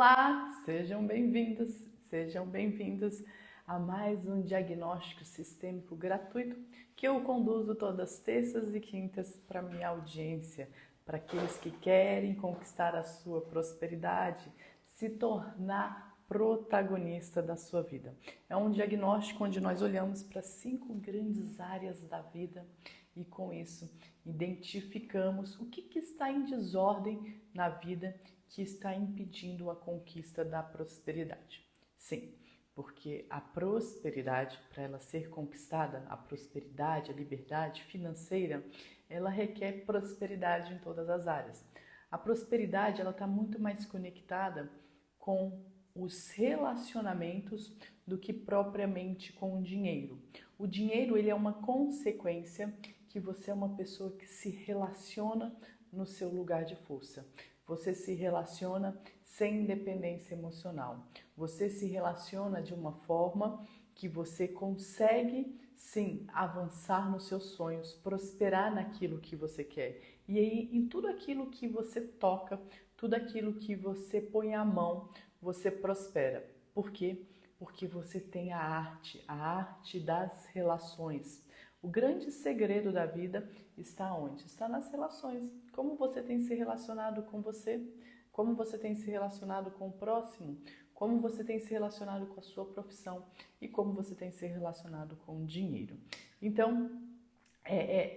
Olá, sejam bem-vindos a mais um diagnóstico sistêmico gratuito que eu conduzo todas as terças e quintas para minha audiência, para aqueles que querem conquistar a sua prosperidade, se tornar protagonista da sua vida. É um diagnóstico onde nós olhamos para 5 grandes áreas da vida e com isso identificamos o que está em desordem na vida que está impedindo a conquista da prosperidade. Sim, porque a prosperidade, para ela ser conquistada, a prosperidade, a liberdade financeira, ela requer prosperidade em todas as áreas. A prosperidade, ela está muito mais conectada com os relacionamentos do que propriamente com o dinheiro. O dinheiro, ele é uma consequência que você é uma pessoa que se relaciona no seu lugar de força. Você se relaciona sem independência emocional. Você se relaciona de uma forma que você consegue, sim, avançar nos seus sonhos, prosperar naquilo que você quer. E aí, em tudo aquilo que você toca, tudo aquilo que você põe a mão, você prospera. Por quê? Porque você tem a arte das relações. O grande segredo da vida está onde? Está nas relações. Como você tem se relacionado com você? Como você tem se relacionado com o próximo? Como você tem se relacionado com a sua profissão? E como você tem se relacionado com o dinheiro? Então,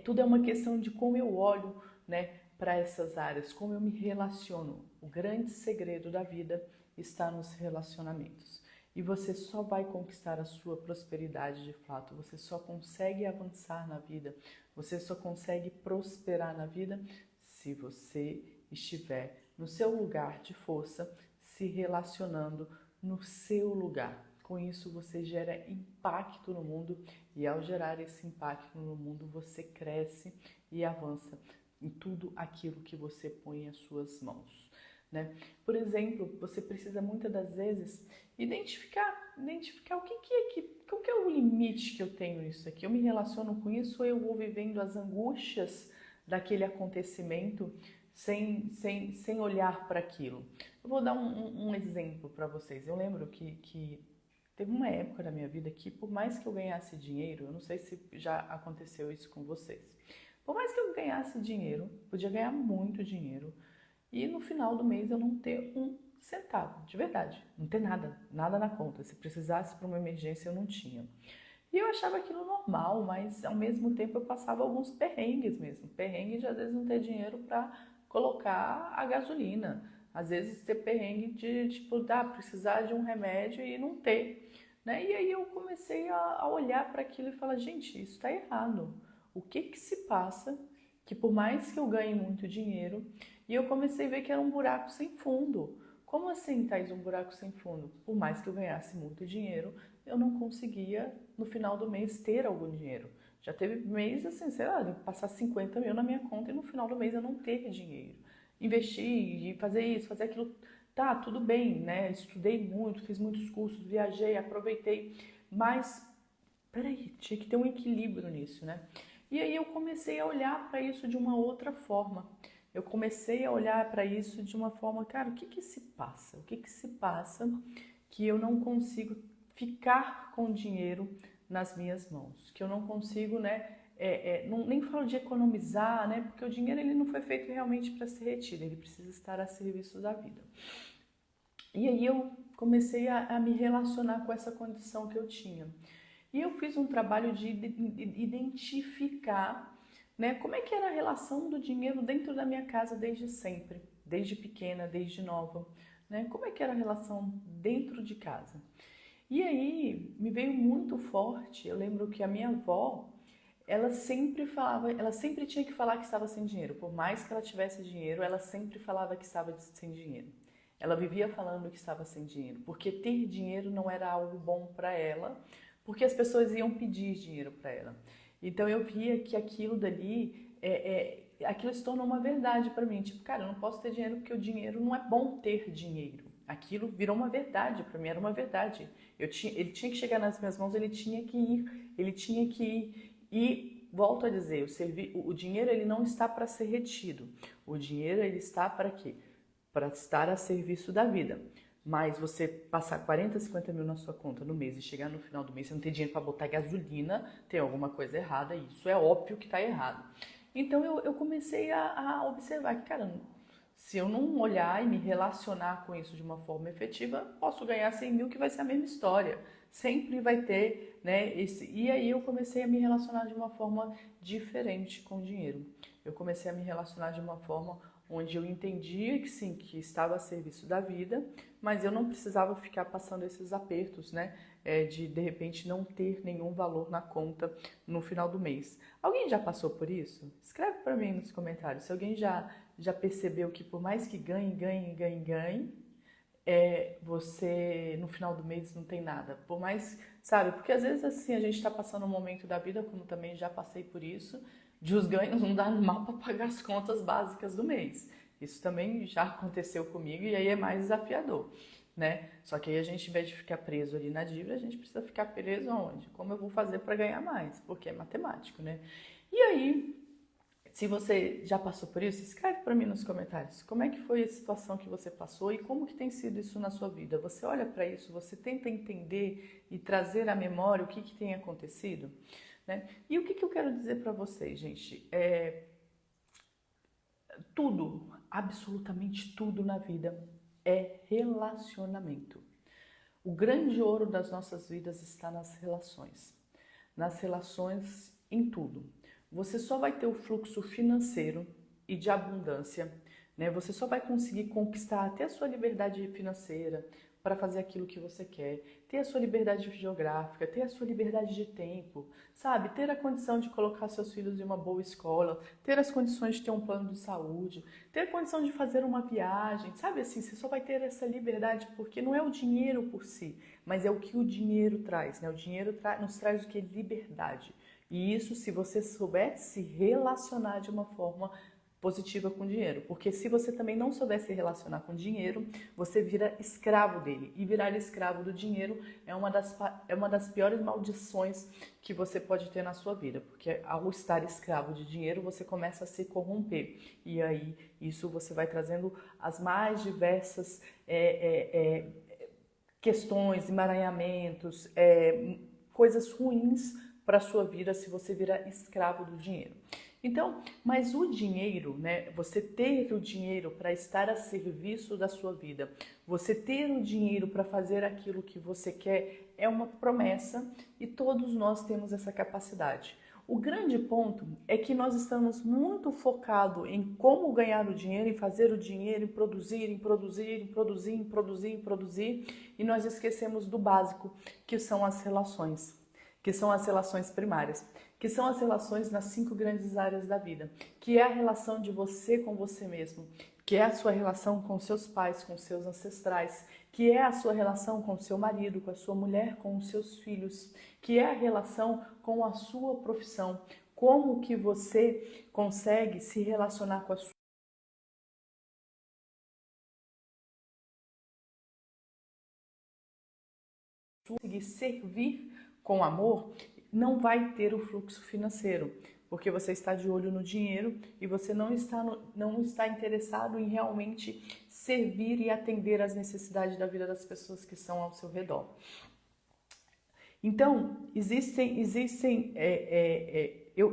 tudo é uma questão de como eu olho, né, para essas áreas, como eu me relaciono. O grande segredo da vida está nos relacionamentos. E você só vai conquistar a sua prosperidade de fato, você só consegue avançar na vida, você só consegue prosperar na vida se você estiver no seu lugar de força, se relacionando no seu lugar. Com isso você gera impacto no mundo e ao gerar esse impacto no mundo você cresce e avança em tudo aquilo que você põe as suas mãos. Né? Por exemplo, você precisa muitas das vezes identificar qual que é o limite que eu tenho nisso aqui. Eu me relaciono com isso ou eu vou vivendo as angústias daquele acontecimento sem olhar para aquilo. Eu vou dar um exemplo para vocês. Eu lembro que teve uma época da minha vida que, por mais que eu ganhasse dinheiro, eu não sei se já aconteceu isso com vocês, por mais que eu ganhasse dinheiro, podia ganhar muito dinheiro, e no final do mês eu não ter um centavo, de verdade, não ter nada na conta. Se precisasse para uma emergência eu não tinha. E eu achava aquilo normal, mas ao mesmo tempo eu passava alguns perrengues mesmo. Perrengue de às vezes não ter dinheiro para colocar a gasolina. Às vezes ter perrengue de tipo, precisar de um remédio e não ter. Né? E aí eu comecei a olhar para aquilo e falar, gente, isso está errado. O que se passa que por mais que eu ganhe muito dinheiro, e eu comecei a ver que era um buraco sem fundo. Como assim, Thaís, um buraco sem fundo? Por mais que eu ganhasse muito dinheiro, eu não conseguia, no final do mês, ter algum dinheiro. Já teve mês, assim, sei lá, passar 50 mil na minha conta e no final do mês eu não ter dinheiro. Investir e fazer isso, fazer aquilo, tá, tudo bem, né? Estudei muito, fiz muitos cursos, viajei, aproveitei, mas, peraí, tinha que ter um equilíbrio nisso, né? E aí eu comecei a olhar para isso de uma outra forma. Eu comecei a olhar para isso de uma forma, cara, o que se passa? O que se passa que eu não consigo ficar com dinheiro nas minhas mãos? Que eu não consigo, né? Nem falo de economizar, né? Porque o dinheiro ele não foi feito realmente para ser retido, ele precisa estar a serviço da vida. E aí eu comecei a me relacionar com essa condição que eu tinha. E eu fiz um trabalho de identificar, né, como é que era a relação do dinheiro dentro da minha casa desde sempre, desde pequena, desde nova, né? Como é que era a relação dentro de casa? E aí me veio muito forte. Eu lembro que a minha avó, ela sempre tinha que falar que estava sem dinheiro. Por mais que ela tivesse dinheiro, ela sempre falava que estava sem dinheiro. Ela vivia falando que estava sem dinheiro, porque ter dinheiro não era algo bom para ela, porque as pessoas iam pedir dinheiro para ela. Então eu via que aquilo dali, aquilo se tornou uma verdade para mim. Tipo, cara, eu não posso ter dinheiro porque o dinheiro não é bom ter dinheiro. Aquilo virou uma verdade, para mim era uma verdade. Ele tinha que chegar nas minhas mãos, ele tinha que ir. E volto a dizer, o dinheiro ele não está para ser retido. O dinheiro ele está para quê? Para estar a serviço da vida. mas você passar 40, 50 mil na sua conta no mês e chegar no final do mês, você não ter dinheiro para botar gasolina, tem alguma coisa errada, e isso é óbvio que está errado. Então eu comecei a observar que, cara, se eu não olhar e me relacionar com isso de uma forma efetiva, posso ganhar 100 mil que vai ser a mesma história. Sempre vai ter, né? E aí eu comecei a me relacionar de uma forma diferente com o dinheiro. Eu comecei a me relacionar de uma forma onde eu entendia que sim, que estava a serviço da vida, mas eu não precisava ficar passando esses apertos, né? De repente não ter nenhum valor na conta no final do mês. Alguém já passou por isso? Escreve para mim nos comentários. Se alguém já percebeu que por mais que ganhe, você no final do mês não tem nada. Por mais, sabe? Porque às vezes assim a gente está passando um momento da vida, como também já passei por isso, de os ganhos não dar mal para pagar as contas básicas do mês. Isso também já aconteceu comigo e aí é mais desafiador, né? Só que aí a gente, ao invés de ficar preso ali na dívida, a gente precisa ficar preso aonde? Como eu vou fazer para ganhar mais? Porque é matemático, né? E aí, se você já passou por isso, escreve para mim nos comentários. Como é que foi a situação que você passou e como que tem sido isso na sua vida? Você olha para isso, você tenta entender e trazer à memória o que tem acontecido? Né? E o que eu quero dizer para vocês, gente? Tudo, absolutamente tudo na vida é relacionamento. O grande ouro das nossas vidas está nas relações em tudo. Você só vai ter o fluxo financeiro e de abundância, né? Você só vai conseguir conquistar até a sua liberdade financeira para fazer aquilo que você quer, ter a sua liberdade geográfica, ter a sua liberdade de tempo, sabe? Ter a condição de colocar seus filhos em uma boa escola, ter as condições de ter um plano de saúde, ter a condição de fazer uma viagem, sabe assim? Você só vai ter essa liberdade porque não é o dinheiro por si, mas é o que o dinheiro traz, né? O dinheiro nos traz o que? Liberdade. E isso se você souber se relacionar de uma forma positiva com dinheiro, porque se você também não souber se relacionar com dinheiro, você vira escravo dele, e virar escravo do dinheiro é uma das piores maldições que você pode ter na sua vida, porque ao estar escravo de dinheiro, você começa a se corromper, e aí isso você vai trazendo as mais diversas questões, emaranhamentos, coisas ruins para a sua vida se você virar escravo do dinheiro. Então, mas o dinheiro, né? Você ter o dinheiro para estar a serviço da sua vida, você ter o dinheiro para fazer aquilo que você quer é uma promessa e todos nós temos essa capacidade. O grande ponto é que nós estamos muito focados em como ganhar o dinheiro, em fazer o dinheiro, em produzir, e nós esquecemos do básico, que são as relações. Que são as relações primárias, que são as relações nas 5 grandes áreas da vida, que é a relação de você com você mesmo, que é a sua relação com seus pais, com seus ancestrais, que é a sua relação com seu marido, com a sua mulher, com os seus filhos, que é a relação com a sua profissão, como que você consegue se relacionar com a sua conseguir servir com amor, não vai ter o fluxo financeiro, porque você está de olho no dinheiro e você não está interessado em realmente servir e atender às necessidades da vida das pessoas que estão ao seu redor. Então,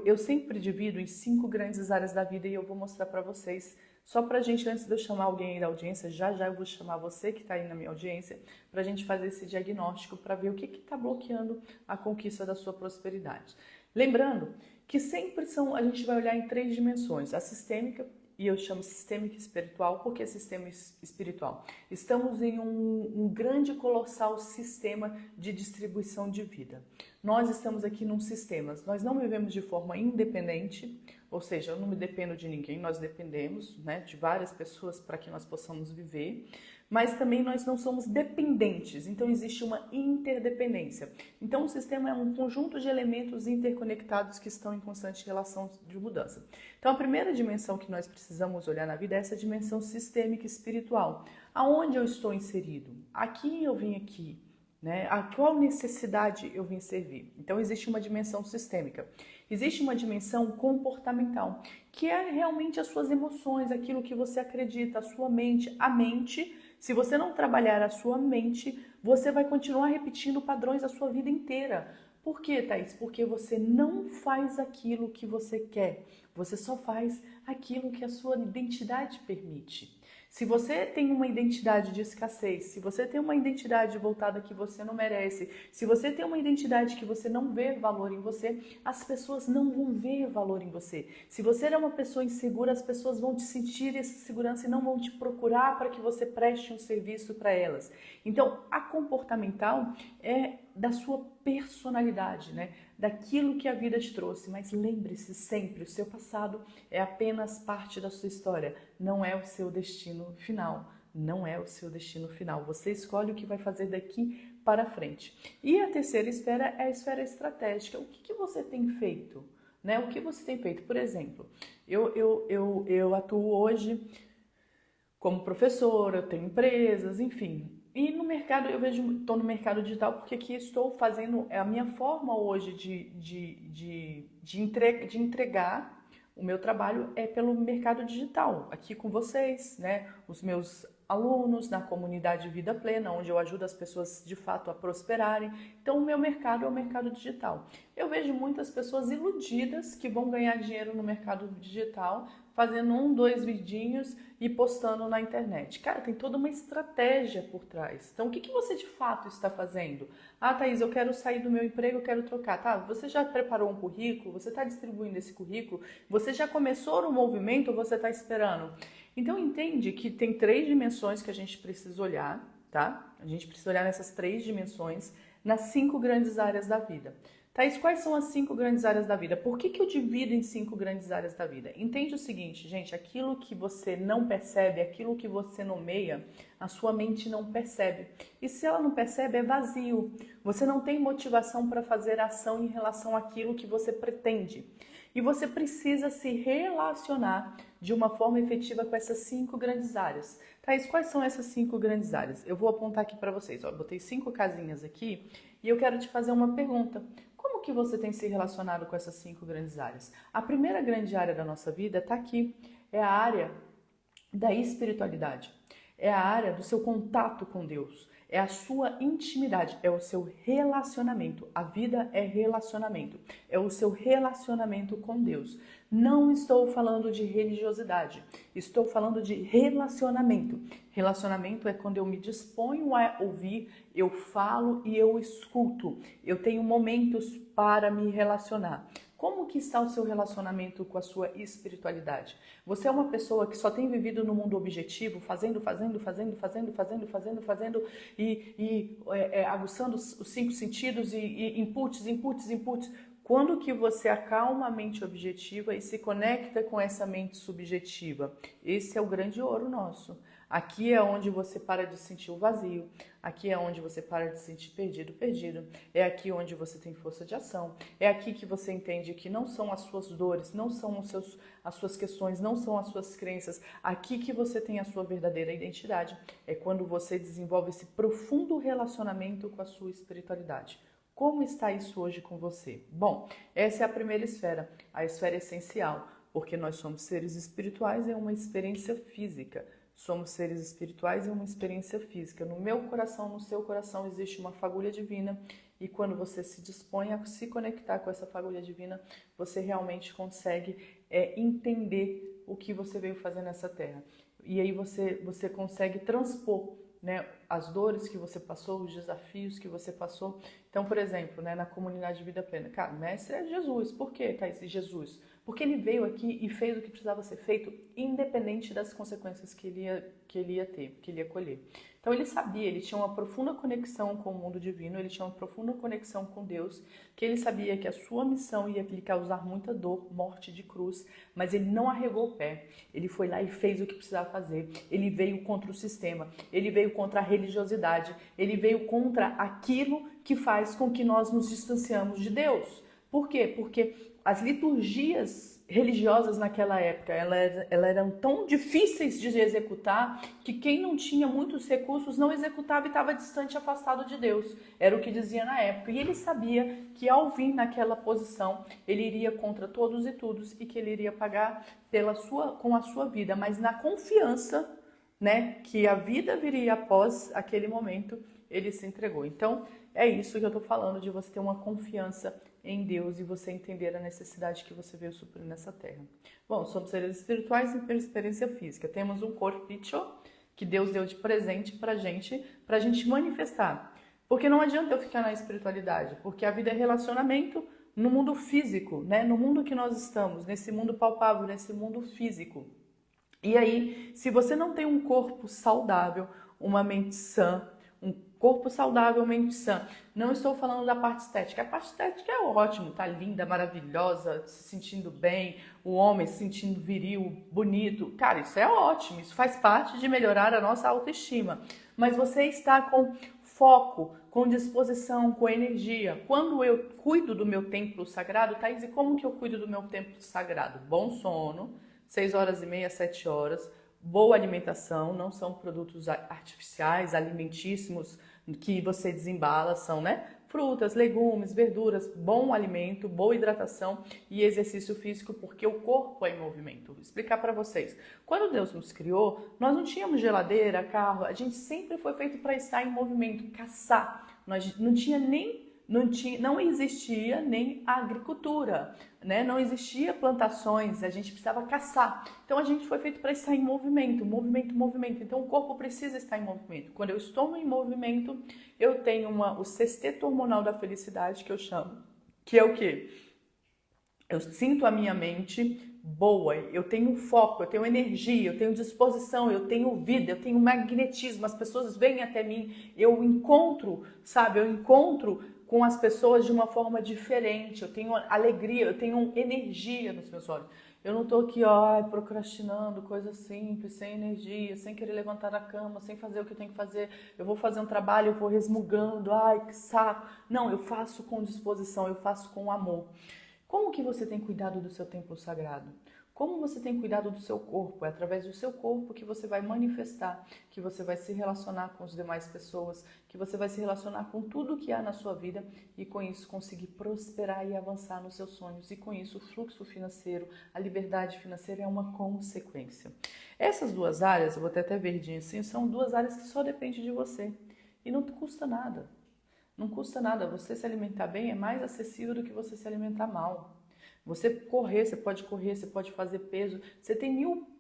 eu sempre divido em 5 grandes áreas da vida e eu vou mostrar para vocês. Só para a gente, antes de eu chamar alguém aí da audiência, já eu vou chamar você que está aí na minha audiência, para a gente fazer esse diagnóstico, para ver o que está bloqueando a conquista da sua prosperidade. Lembrando que sempre a gente vai olhar em 3 dimensões, a sistêmica, e eu chamo sistêmica espiritual, porque é sistema espiritual. Estamos em um grande, colossal sistema de distribuição de vida. Nós estamos aqui num sistema, nós não vivemos de forma independente, ou seja, eu não me dependo de ninguém, nós dependemos, né, de várias pessoas para que nós possamos viver, mas também nós não somos dependentes, então existe uma interdependência. Então o sistema é um conjunto de elementos interconectados que estão em constante relação de mudança. Então a primeira dimensão que nós precisamos olhar na vida é essa dimensão sistêmica espiritual. Aonde eu estou inserido? Aqui eu vim aqui, né? A qual necessidade eu vim servir? Então existe uma dimensão sistêmica. Existe uma dimensão comportamental, que é realmente as suas emoções, aquilo que você acredita, a sua mente. A mente Se você não trabalhar a sua mente, você vai continuar repetindo padrões a sua vida inteira. Por quê, Thaís? Porque você não faz aquilo que você quer. Você só faz aquilo que a sua identidade permite. Se você tem uma identidade de escassez, se você tem uma identidade voltada que você não merece, se você tem uma identidade que você não vê valor em você, as pessoas não vão ver valor em você. Se você é uma pessoa insegura, as pessoas vão te sentir essa segurança e não vão te procurar para que você preste um serviço para elas. Então, a comportamental é da sua personalidade, né? Daquilo que a vida te trouxe. Mas lembre-se sempre, o seu passado é apenas parte da sua história, não é o seu destino final. Não é o seu destino final. Você escolhe o que vai fazer daqui para frente. E a terceira esfera é a esfera estratégica. O que você tem feito? Né? O que você tem feito? Por exemplo, eu atuo hoje como professora, eu tenho empresas, enfim. E no mercado, estou no mercado digital porque aqui estou fazendo, é a minha forma hoje de entregar o meu trabalho é pelo mercado digital, aqui com vocês, né? Os meus alunos na comunidade Vida Plena, onde eu ajudo as pessoas de fato a prosperarem. Então, o meu mercado é o mercado digital. Eu vejo muitas pessoas iludidas que vão ganhar dinheiro no mercado digital, fazendo 2 vidinhos e postando na internet. Cara, tem toda uma estratégia por trás. Então, o que você de fato está fazendo? Ah, Thaís, eu quero sair do meu emprego, eu quero trocar. Tá, você já preparou um currículo? Você está distribuindo esse currículo? Você já começou no movimento ou você está esperando? Então, entende que tem 3 dimensões que a gente precisa olhar, tá? A gente precisa olhar nessas 3 dimensões, nas 5 grandes áreas da vida. Thaís, quais são as 5 grandes áreas da vida? Por que eu divido em 5 grandes áreas da vida? Entende o seguinte, gente, aquilo que você não percebe, aquilo que você nomeia, a sua mente não percebe. E se ela não percebe, é vazio. Você não tem motivação para fazer ação em relação àquilo que você pretende. E você precisa se relacionar de uma forma efetiva com essas 5 grandes áreas. Thaís, quais são essas 5 grandes áreas? Eu vou apontar aqui para vocês. Eu botei 5 casinhas aqui e eu quero te fazer uma pergunta. Como que você tem se relacionado com essas 5 grandes áreas? A primeira grande área da nossa vida está aqui. É a área da espiritualidade. É a área do seu contato com Deus. É a sua intimidade, é o seu relacionamento. A vida é relacionamento, é o seu relacionamento com Deus. Não estou falando de religiosidade, estou falando de relacionamento. Relacionamento é quando eu me disponho a ouvir, eu falo e eu escuto. Eu tenho momentos para me relacionar. Como que está o seu relacionamento com a sua espiritualidade? Você é uma pessoa que só tem vivido no mundo objetivo, fazendo e aguçando os 5 sentidos e inputs. Quando que você acalma a mente objetiva e se conecta com essa mente subjetiva? Esse é o grande ouro nosso. Aqui é onde você para de sentir o vazio, aqui é onde você para de sentir perdido, é aqui onde você tem força de ação, é aqui que você entende que não são as suas dores, não são as suas questões, não são as suas crenças, aqui que você tem a sua verdadeira identidade, é quando você desenvolve esse profundo relacionamento com a sua espiritualidade. Como está isso hoje com você? Bom, essa é a primeira esfera, a esfera essencial, porque nós somos seres espirituais, é uma experiência física. Somos seres espirituais e uma experiência física. No meu coração, no seu coração, existe uma fagulha divina e quando você se dispõe a se conectar com essa fagulha divina, você realmente consegue entender o que você veio fazer nessa terra. E aí você consegue transpor, né, as dores que você passou, os desafios que você passou. Então, por exemplo, né, na comunidade Vida Plena, cara, o mestre é Jesus. Por que, Thaís, Jesus? Porque ele veio aqui e fez o que precisava ser feito, independente das consequências que ele ia ter, que ele ia colher. Então ele sabia, ele tinha uma profunda conexão com o mundo divino, ele tinha uma profunda conexão com Deus, que ele sabia que a sua missão ia lhe causar muita dor, morte de cruz, mas ele não arregou o pé. Ele foi lá e fez o que precisava fazer. Ele veio contra o sistema, ele veio contra a religiosidade, ele veio contra aquilo que faz com que nós nos distanciamos de Deus. Por quê? Porque as liturgias religiosas naquela época, elas eram tão difíceis de executar que quem não tinha muitos recursos não executava e estava distante, afastado de Deus. Era o que dizia na época. E ele sabia que ao vir naquela posição, ele iria contra todos e todos e que ele iria pagar com a sua vida, mas na confiança né, que a vida viria após aquele momento, ele se entregou. Então, é isso que eu estou falando, de você ter uma confiança em Deus e você entender a necessidade que você veio suprir nessa terra. Bom, somos seres espirituais e pela experiência física. Temos um corpício que Deus deu de presente pra gente manifestar. Porque não adianta eu ficar na espiritualidade, porque a vida é relacionamento no mundo físico, né? No mundo que nós estamos, nesse mundo palpável, nesse mundo físico. E aí, se você não tem um corpo saudável, uma mente sã, um corpo saudável, mente sã, não estou falando da parte estética. A parte estética é ótimo, tá linda, maravilhosa, se sentindo bem, o homem se sentindo viril, bonito. Cara, isso é ótimo, isso faz parte de melhorar a nossa autoestima. Mas você está com foco, com disposição, com energia. Quando eu cuido do meu templo sagrado, Thaís, e como que eu cuido do meu templo sagrado? Bom sono, 6 horas e meia, 7 horas, boa alimentação, não são produtos artificiais, alimentíssimos que você desembala, são, né? Frutas, legumes, verduras, bom alimento, boa hidratação e exercício físico, porque o corpo é em movimento. Vou explicar para vocês. Quando Deus nos criou, nós não tínhamos geladeira, carro, a gente sempre foi feito para estar em movimento, caçar. Nós não existia nem agricultura, né? Não existia plantações, a gente precisava caçar. Então a gente foi feito para estar em movimento, movimento, movimento. Então o corpo precisa estar em movimento. Quando eu estou em movimento, eu tenho o sexteto hormonal da felicidade, que eu chamo, que é o quê? Eu sinto a minha mente boa, eu tenho foco, eu tenho energia, eu tenho disposição, eu tenho vida, eu tenho magnetismo, as pessoas vêm até mim, eu encontro, sabe, eu encontro com as pessoas de uma forma diferente, eu tenho alegria, eu tenho energia nos meus olhos. Eu não tô aqui, ó, procrastinando, coisa simples, sem energia, sem querer levantar da cama, sem fazer o que eu tenho que fazer. Eu vou fazer um trabalho, eu vou resmungando, ai, que saco. Não, eu faço com disposição, eu faço com amor. Como que você tem cuidado do seu templo sagrado? Como você tem cuidado do seu corpo? É através do seu corpo que você vai manifestar, que você vai se relacionar com as demais pessoas, que você vai se relacionar com tudo que há na sua vida e com isso conseguir prosperar e avançar nos seus sonhos. E com isso o fluxo financeiro, a liberdade financeira é uma consequência. Essas duas áreas, eu vou ter até verdinho assim, são duas áreas que só dependem de você e não custa nada. Não custa nada, você se alimentar bem é mais acessível do que você se alimentar mal. Você correr, você pode fazer peso, você tem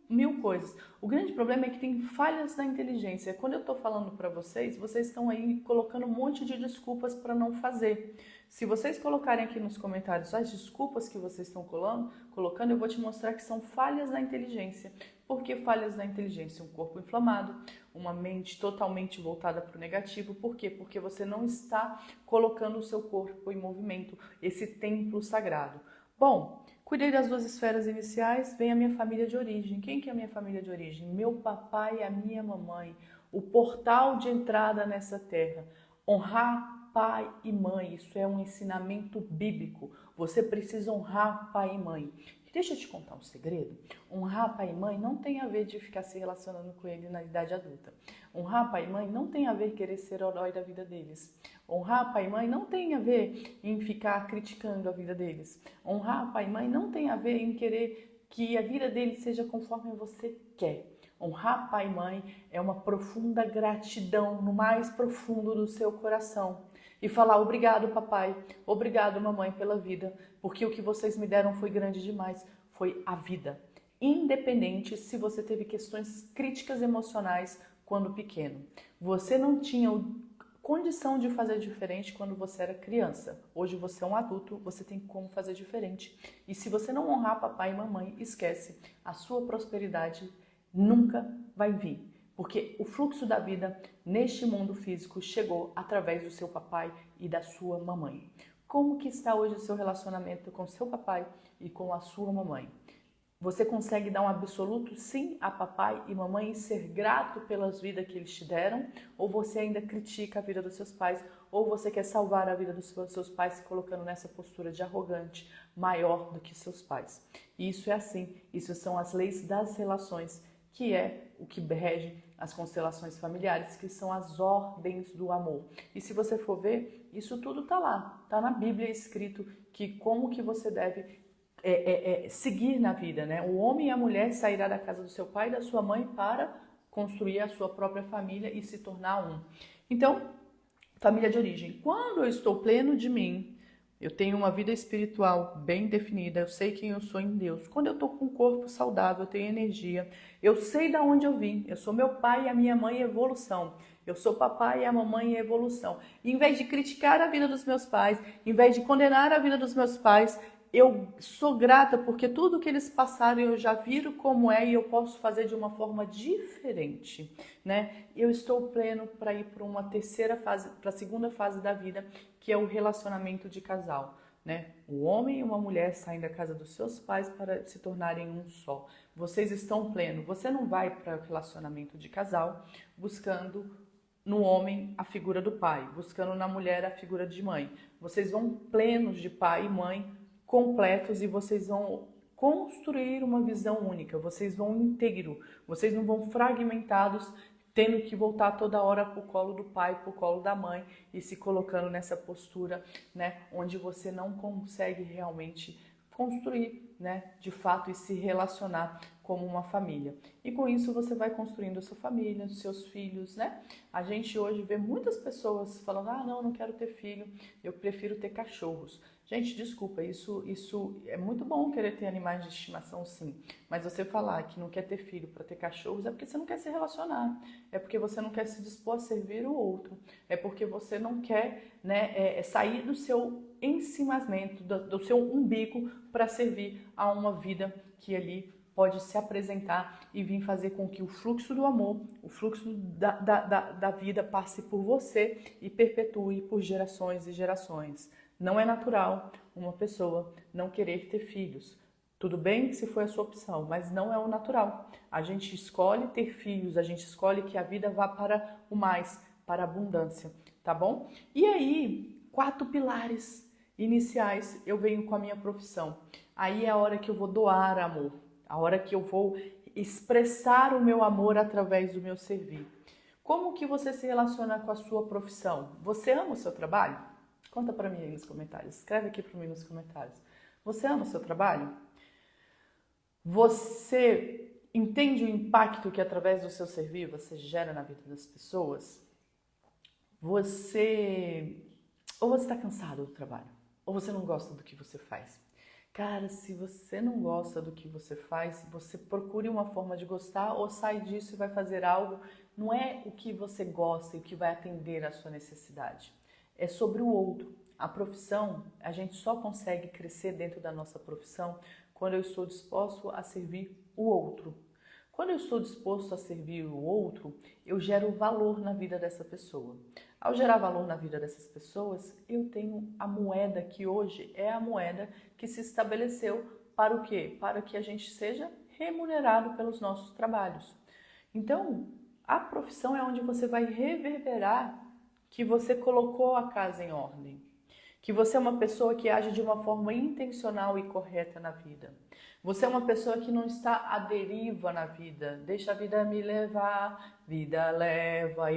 mil coisas. O grande problema é que tem falhas na inteligência. Quando eu estou falando para vocês, vocês estão aí colocando um monte de desculpas para não fazer. Se vocês colocarem aqui nos comentários as desculpas que vocês estão colocando, eu vou te mostrar que são falhas na inteligência. Por que falhas na inteligência? Um corpo inflamado, uma mente totalmente voltada para o negativo. Por quê? Porque você não está colocando o seu corpo em movimento, esse templo sagrado. Bom, cuidei das duas esferas iniciais, vem a minha família de origem. Quem que é a minha família de origem? Meu papai e a minha mamãe, o portal de entrada nessa terra. Honrar pai e mãe, isso é um ensinamento bíblico. Você precisa honrar pai e mãe. Deixa eu te contar um segredo. Honrar pai e mãe não tem a ver de ficar se relacionando com ele na idade adulta. Honrar pai e mãe não tem a ver querer ser o herói da vida deles. Honrar pai e mãe não tem a ver em ficar criticando a vida deles. Honrar pai e mãe não tem a ver em querer que a vida deles seja conforme você quer. Honrar pai e mãe é uma profunda gratidão no mais profundo do seu coração. E falar obrigado papai, obrigado mamãe pela vida, porque o que vocês me deram foi grande demais, foi a vida. Independente se você teve questões críticas emocionais quando pequeno. Você não tinha condição de fazer diferente quando você era criança. Hoje você é um adulto, você tem como fazer diferente. E se você não honrar papai e mamãe, esquece, a sua prosperidade nunca vai vir. Porque o fluxo da vida neste mundo físico chegou através do seu papai e da sua mamãe. Como que está hoje o seu relacionamento com seu papai e com a sua mamãe? Você consegue dar um absoluto sim a papai e mamãe e ser grato pelas vidas que eles te deram? Ou você ainda critica a vida dos seus pais? Ou você quer salvar a vida dos seus pais se colocando nessa postura de arrogante, maior do que seus pais? E isso é assim, isso são as leis das relações, que é o que rege as constelações familiares, que são as ordens do amor. E se você for ver, isso tudo tá lá, tá na Bíblia escrito que como que você deve seguir na vida, né? O homem e a mulher sairá da casa do seu pai e da sua mãe para construir a sua própria família e se tornar um. Então, família de origem. Quando eu estou pleno de mim, eu tenho uma vida espiritual bem definida, eu sei quem eu sou em Deus. Quando eu estou com um corpo saudável, eu tenho energia, eu sei de onde eu vim, eu sou meu pai e a minha mãe em evolução. Eu sou papai e a mamãe em evolução. E em vez de criticar a vida dos meus pais, em vez de condenar a vida dos meus pais, eu sou grata porque tudo que eles passaram eu já viro como é e eu posso fazer de uma forma diferente, né? Eu estou pleno para ir para uma terceira fase, para a segunda fase da vida, que é o relacionamento de casal, né? O homem e uma mulher saem da casa dos seus pais para se tornarem um só. Vocês estão plenos. Você não vai para o relacionamento de casal buscando no homem a figura do pai, buscando na mulher a figura de mãe. Vocês vão plenos de pai e mãe, completos, e vocês vão construir uma visão única, vocês vão inteiro, vocês não vão fragmentados, tendo que voltar toda hora para o colo do pai, para o colo da mãe e se colocando nessa postura, né, onde você não consegue realmente construir, né, de fato, e se relacionar como uma família. E com isso você vai construindo a sua família, os seus filhos, né? A gente hoje vê muitas pessoas falando, não quero ter filho, eu prefiro ter cachorros. Gente, desculpa, isso é muito bom querer ter animais de estimação, sim. Mas você falar que não quer ter filho para ter cachorros é porque você não quer se relacionar. É porque você não quer se dispor a servir o outro. É porque você não quer, né, sair do seu ensimismamento, do seu umbigo para servir a uma vida que ali pode se apresentar e vir fazer com que o fluxo do amor, o fluxo da vida passe por você e perpetue por gerações e gerações. Não é natural uma pessoa não querer ter filhos. Tudo bem se foi a sua opção, mas não é o natural. A gente escolhe ter filhos, a gente escolhe que a vida vá para o mais, para a abundância, tá bom? E aí, 4 pilares iniciais eu venho com a minha profissão. Aí é a hora que eu vou doar amor, a hora que eu vou expressar o meu amor através do meu servir. Como que você se relaciona com a sua profissão? Você ama o seu trabalho? Conta para mim aí nos comentários, escreve aqui para mim nos comentários. Você ama o seu trabalho? Você entende o impacto que através do seu servir você gera na vida das pessoas? Ou você está cansado do trabalho? Ou você não gosta do que você faz? Cara, se você não gosta do que você faz, você procure uma forma de gostar ou sai disso e vai fazer algo. Não é o que você gosta e o que vai atender à sua necessidade. É sobre o outro. A profissão, a gente só consegue crescer dentro da nossa profissão quando eu estou disposto a servir o outro. Quando eu estou disposto a servir o outro, eu gero valor na vida dessa pessoa. Ao gerar valor na vida dessas pessoas, eu tenho a moeda que hoje é a moeda que se estabeleceu para o quê? Para que a gente seja remunerado pelos nossos trabalhos. Então, a profissão é onde você vai reverberar que você colocou a casa em ordem, que você é uma pessoa que age de uma forma intencional e correta na vida. Você é uma pessoa que não está à deriva na vida, deixa a vida me levar, vida leva.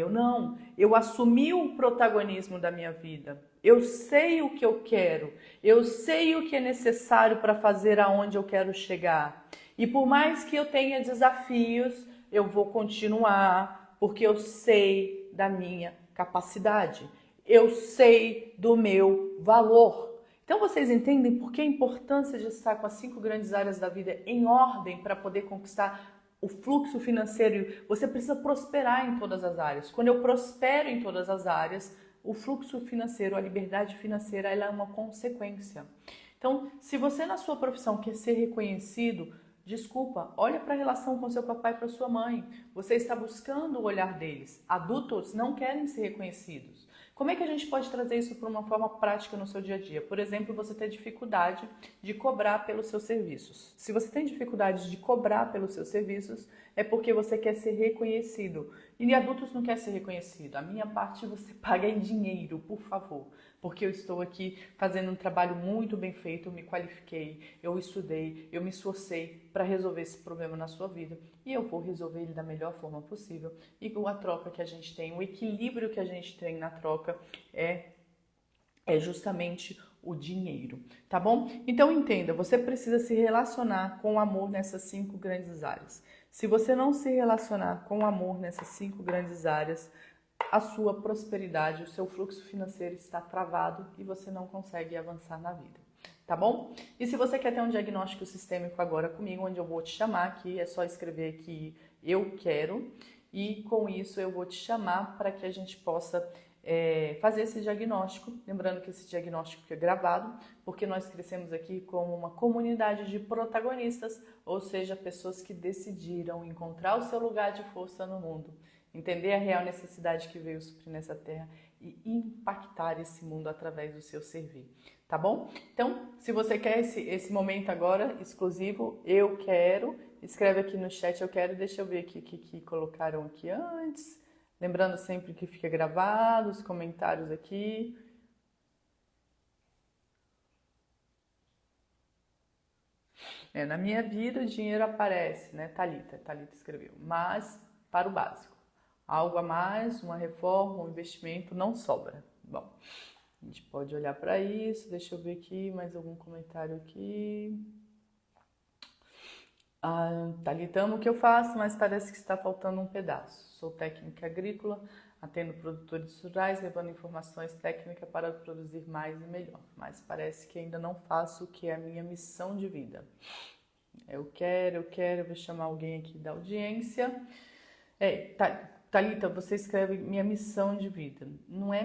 Eu assumi o protagonismo da minha vida. Eu sei o que eu quero, eu sei o que é necessário para fazer aonde eu quero chegar. E por mais que eu tenha desafios, eu vou continuar, porque eu sei da minha capacidade. Eu sei do meu valor. Então vocês entendem por que a importância de estar com as 5 grandes áreas da vida em ordem para poder conquistar o fluxo financeiro. Você precisa prosperar em todas as áreas. Quando eu prospero em todas as áreas, o fluxo financeiro, a liberdade financeira, ela é uma consequência. Então, se você na sua profissão quer ser reconhecido, desculpa, olha para a relação com seu papai e para sua mãe. Você está buscando o olhar deles. Adultos não querem ser reconhecidos. Como é que a gente pode trazer isso para uma forma prática no seu dia a dia? Por exemplo, você tem dificuldade de cobrar pelos seus serviços. Se você tem dificuldade de cobrar pelos seus serviços, é porque você quer ser reconhecido. E adultos não querem ser reconhecido. A minha parte você paga em dinheiro, por favor. Porque eu estou aqui fazendo um trabalho muito bem feito, eu me qualifiquei, eu estudei, eu me esforcei para resolver esse problema na sua vida. E eu vou resolver ele da melhor forma possível. E com a troca que a gente tem, o equilíbrio que a gente tem na troca é justamente o dinheiro, tá bom? Então entenda, você precisa se relacionar com o amor nessas 5 grandes áreas. Se você não se relacionar com amor nessas 5 grandes áreas, a sua prosperidade, o seu fluxo financeiro está travado e você não consegue avançar na vida, tá bom? E se você quer ter um diagnóstico sistêmico agora comigo, onde eu vou te chamar aqui, é só escrever aqui eu quero, e com isso eu vou te chamar para que a gente possa fazer esse diagnóstico. Lembrando que esse diagnóstico é gravado, porque nós crescemos aqui como uma comunidade de protagonistas, ou seja, pessoas que decidiram encontrar o seu lugar de força no mundo, entender a real necessidade que veio suprir nessa terra e impactar esse mundo através do seu servir, tá bom? Então, se você quer esse momento agora, exclusivo, eu quero, escreve aqui no chat, eu quero, deixa eu ver aqui o que colocaram aqui antes, lembrando sempre que fica gravado, os comentários aqui. Na minha vida o dinheiro aparece, né? Thalita escreveu, mas para o básico. Algo a mais, uma reforma, um investimento não sobra. Bom, a gente pode olhar para isso. Deixa eu ver aqui, mais algum comentário aqui. Thalita, amo o que eu faço, mas parece que está faltando um pedaço. Sou técnica agrícola, atendo produtores rurais, levando informações técnicas para produzir mais e melhor. Mas parece que ainda não faço o que é a minha missão de vida. Eu vou chamar alguém aqui da audiência. Thalita, você escreve minha missão de vida. Não é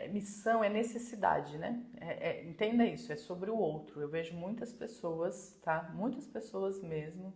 missão, é necessidade, né? Entenda isso, é sobre o outro. Eu vejo muitas pessoas, tá? Muitas pessoas mesmo,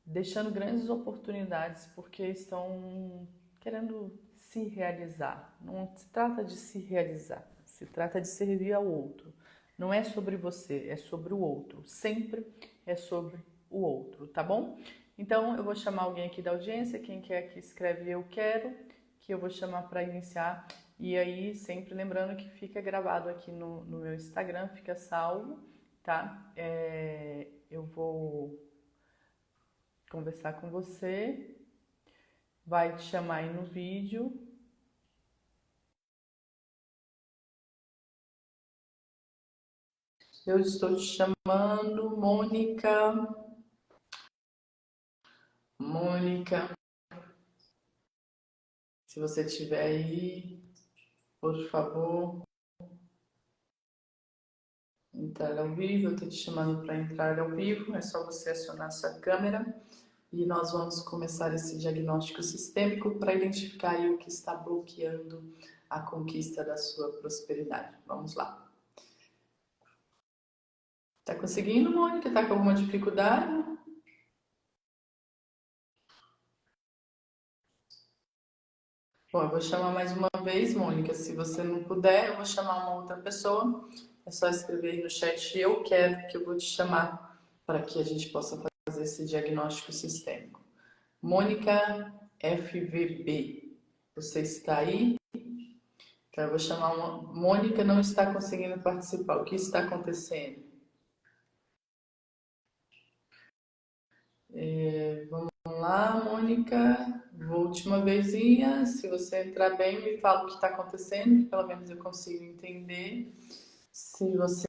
deixando grandes oportunidades porque estão querendo se realizar. Não se trata de se realizar, se trata de servir ao outro. Não é sobre você, é sobre o outro. Sempre é sobre o outro, tá bom? Então, eu vou chamar alguém aqui da audiência, quem quer que escreve eu quero, que eu vou chamar para iniciar. E aí, sempre lembrando que fica gravado aqui no meu Instagram, fica salvo, tá? Eu vou conversar com você, vai te chamar aí no vídeo. Eu estou te chamando, Mônica. Mônica, se você estiver aí, por favor, entrar ao vivo. Eu estou te chamando para entrar ao vivo. É só você acionar sua câmera e nós vamos começar esse diagnóstico sistêmico para identificar aí o que está bloqueando a conquista da sua prosperidade. Vamos lá. Tá conseguindo, Mônica? Tá com alguma dificuldade? Bom, eu vou chamar mais uma vez, Mônica. Se você não puder, eu vou chamar uma outra pessoa. É só escrever aí no chat eu quero, que eu vou te chamar para que a gente possa fazer esse diagnóstico sistêmico. Mônica FVB, você está aí? Então, eu vou chamar uma. Mônica não está conseguindo participar. O que está acontecendo? Vamos lá, Mônica. Última vezinha. Se você entrar bem, me fala o que está acontecendo, que pelo menos eu consigo entender. Se você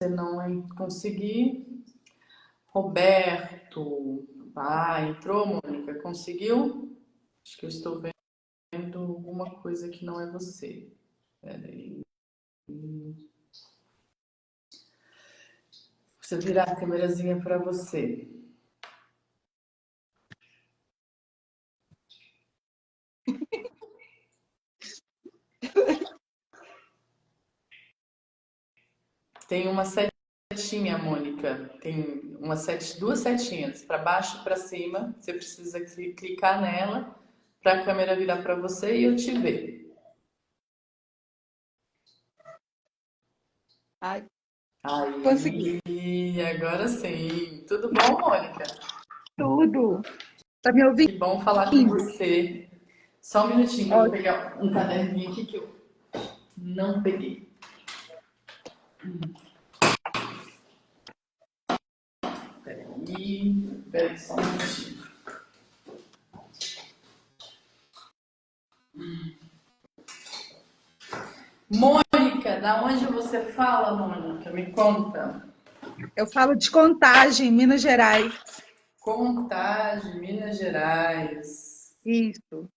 não conseguir. Roberto. Entrou, Mônica? Conseguiu? Acho que eu estou vendo alguma coisa que não é você. Peraí. Preciso virar a câmerazinha para você. Tem uma setinha, Mônica. Tem duas setinhas, para baixo e para cima. Você precisa clicar nela para a câmera virar para você e eu te ver. Ai, Aí, consegui. agora sim. Tudo bom, Mônica? Tudo. Tá me ouvindo? Que bom falar com você. Só um minutinho, eu vou Ótimo. pegar um caderninho aqui que eu não peguei. Peraí só um minutinho. Mônica, da onde você fala, Mônica? Me conta. Eu falo de Contagem, Minas Gerais. Contagem, Minas Gerais. Isso.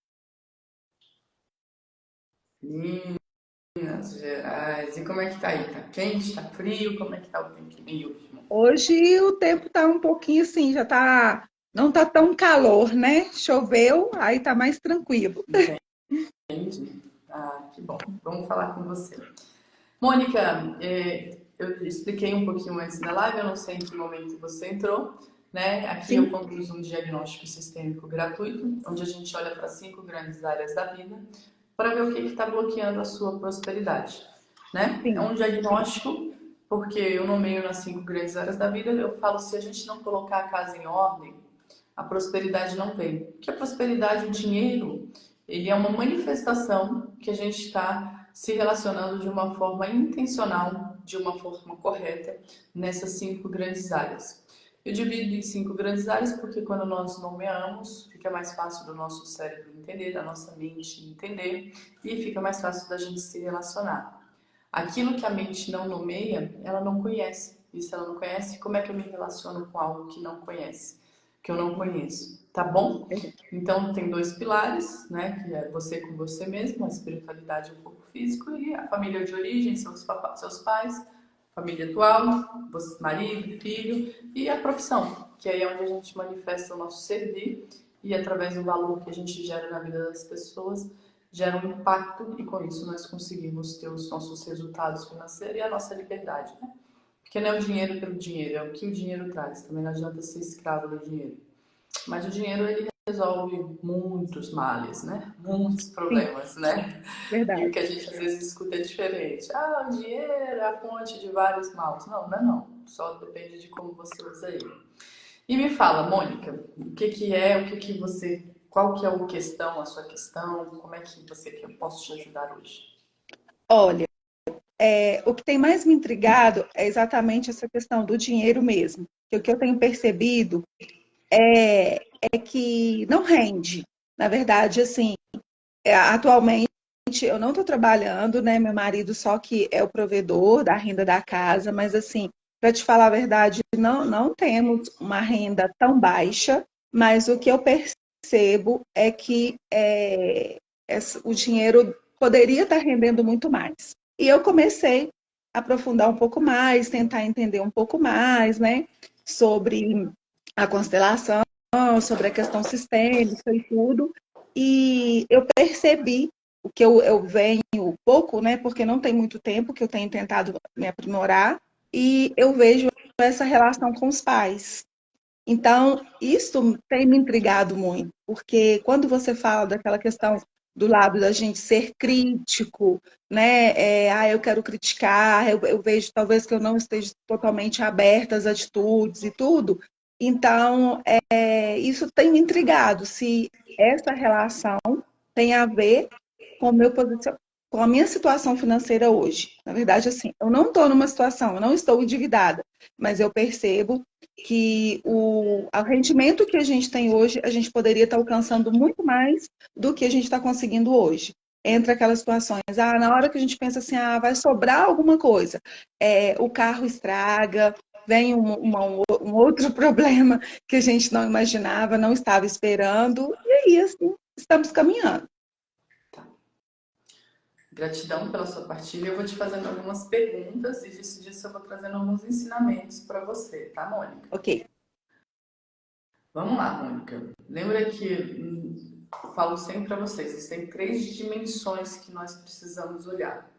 Minas Gerais. E como é que tá aí? Tá quente? Tá frio? Como é que tá o tempo aí último? Hoje o tempo tá um pouquinho assim, já tá, não tá tão calor, né? Choveu, aí tá mais tranquilo. Entendi. Ah, que bom. Vamos falar com você. Mônica, eu expliquei um pouquinho antes da live, eu não sei em que momento você entrou, né? Aqui eu Sim, conduzo um diagnóstico sistêmico gratuito, onde a gente olha para 5 grandes áreas da vida para ver o que está bloqueando a sua prosperidade, né? É sim, um diagnóstico, porque eu nomeio nas 5 grandes áreas da vida, eu falo, se a gente não colocar a casa em ordem, a prosperidade não vem. Porque a prosperidade, o dinheiro, ele é uma manifestação que a gente está se relacionando de uma forma intencional, de uma forma correta, nessas 5 grandes áreas. Eu divido em 5 grandes áreas porque quando nós nomeamos, fica mais fácil do nosso cérebro entender, da nossa mente entender, e fica mais fácil da gente se relacionar. Aquilo que a mente não nomeia, ela não conhece. E se ela não conhece, como é que eu me relaciono com algo que não conhece? Que eu não conheço, tá bom? Então tem 2 pilares, né? Que é você com você mesmo, a espiritualidade e o corpo físico, e a família de origem, seus pais, família atual, você, marido, filho, e a profissão, que aí é onde a gente manifesta o nosso servir e através do valor que a gente gera na vida das pessoas, gera um impacto e com isso nós conseguimos ter os nossos resultados financeiros e a nossa liberdade, né? Porque não é o dinheiro pelo dinheiro, é o que o dinheiro traz. Também não adianta ser escravo do dinheiro. Mas o dinheiro, ele resolve muitos males, né? Muitos sim, problemas, né? E o verdade. que a gente às vezes escuta é diferente. Ah, o dinheiro é a fonte de vários males. Não, não é não. Só depende de como você usa ele. E me fala, Mônica, o que que você, qual que é a questão, a sua questão, como é que você que eu posso te ajudar hoje? Olha, o que tem mais me intrigado é exatamente essa questão do dinheiro mesmo. Que o que eu tenho percebido é que não rende. Na verdade, assim, atualmente eu não estou trabalhando, né? Meu marido só que é o provedor da renda da casa, mas assim, para te falar a verdade, não temos uma renda tão baixa, mas o que eu percebo é que o dinheiro poderia estar rendendo muito mais. E eu comecei a aprofundar um pouco mais, tentar entender um pouco mais, né, sobre a constelação, sobre a questão sistêmica e tudo. E eu percebi o que eu venho pouco, né? Porque não tem muito tempo que eu tenho tentado me aprimorar, e eu vejo essa relação com os pais. Então, isso tem me intrigado muito, porque quando você fala daquela questão do lado da gente ser crítico, né? Eu quero criticar, eu vejo talvez que eu não esteja totalmente aberta às atitudes e tudo. Então, isso tem me intrigado, se essa relação tem a ver com o meu com a minha situação financeira hoje. Na verdade, assim, eu não estou numa situação, eu não estou endividada, mas eu percebo que o rendimento que a gente tem hoje, a gente poderia estar alcançando muito mais do que a gente está conseguindo hoje. Entre aquelas situações, na hora que a gente pensa assim, vai sobrar alguma coisa, o carro estraga, vem um outro problema que a gente não imaginava, não estava esperando, e aí, assim, estamos caminhando. Tá. Gratidão pela sua partilha. Eu vou te fazendo algumas perguntas e disso eu vou trazendo alguns ensinamentos para você, tá, Mônica? Ok, Vamos lá, Mônica. Lembra que falo sempre para vocês, existem 3 dimensões que nós precisamos olhar.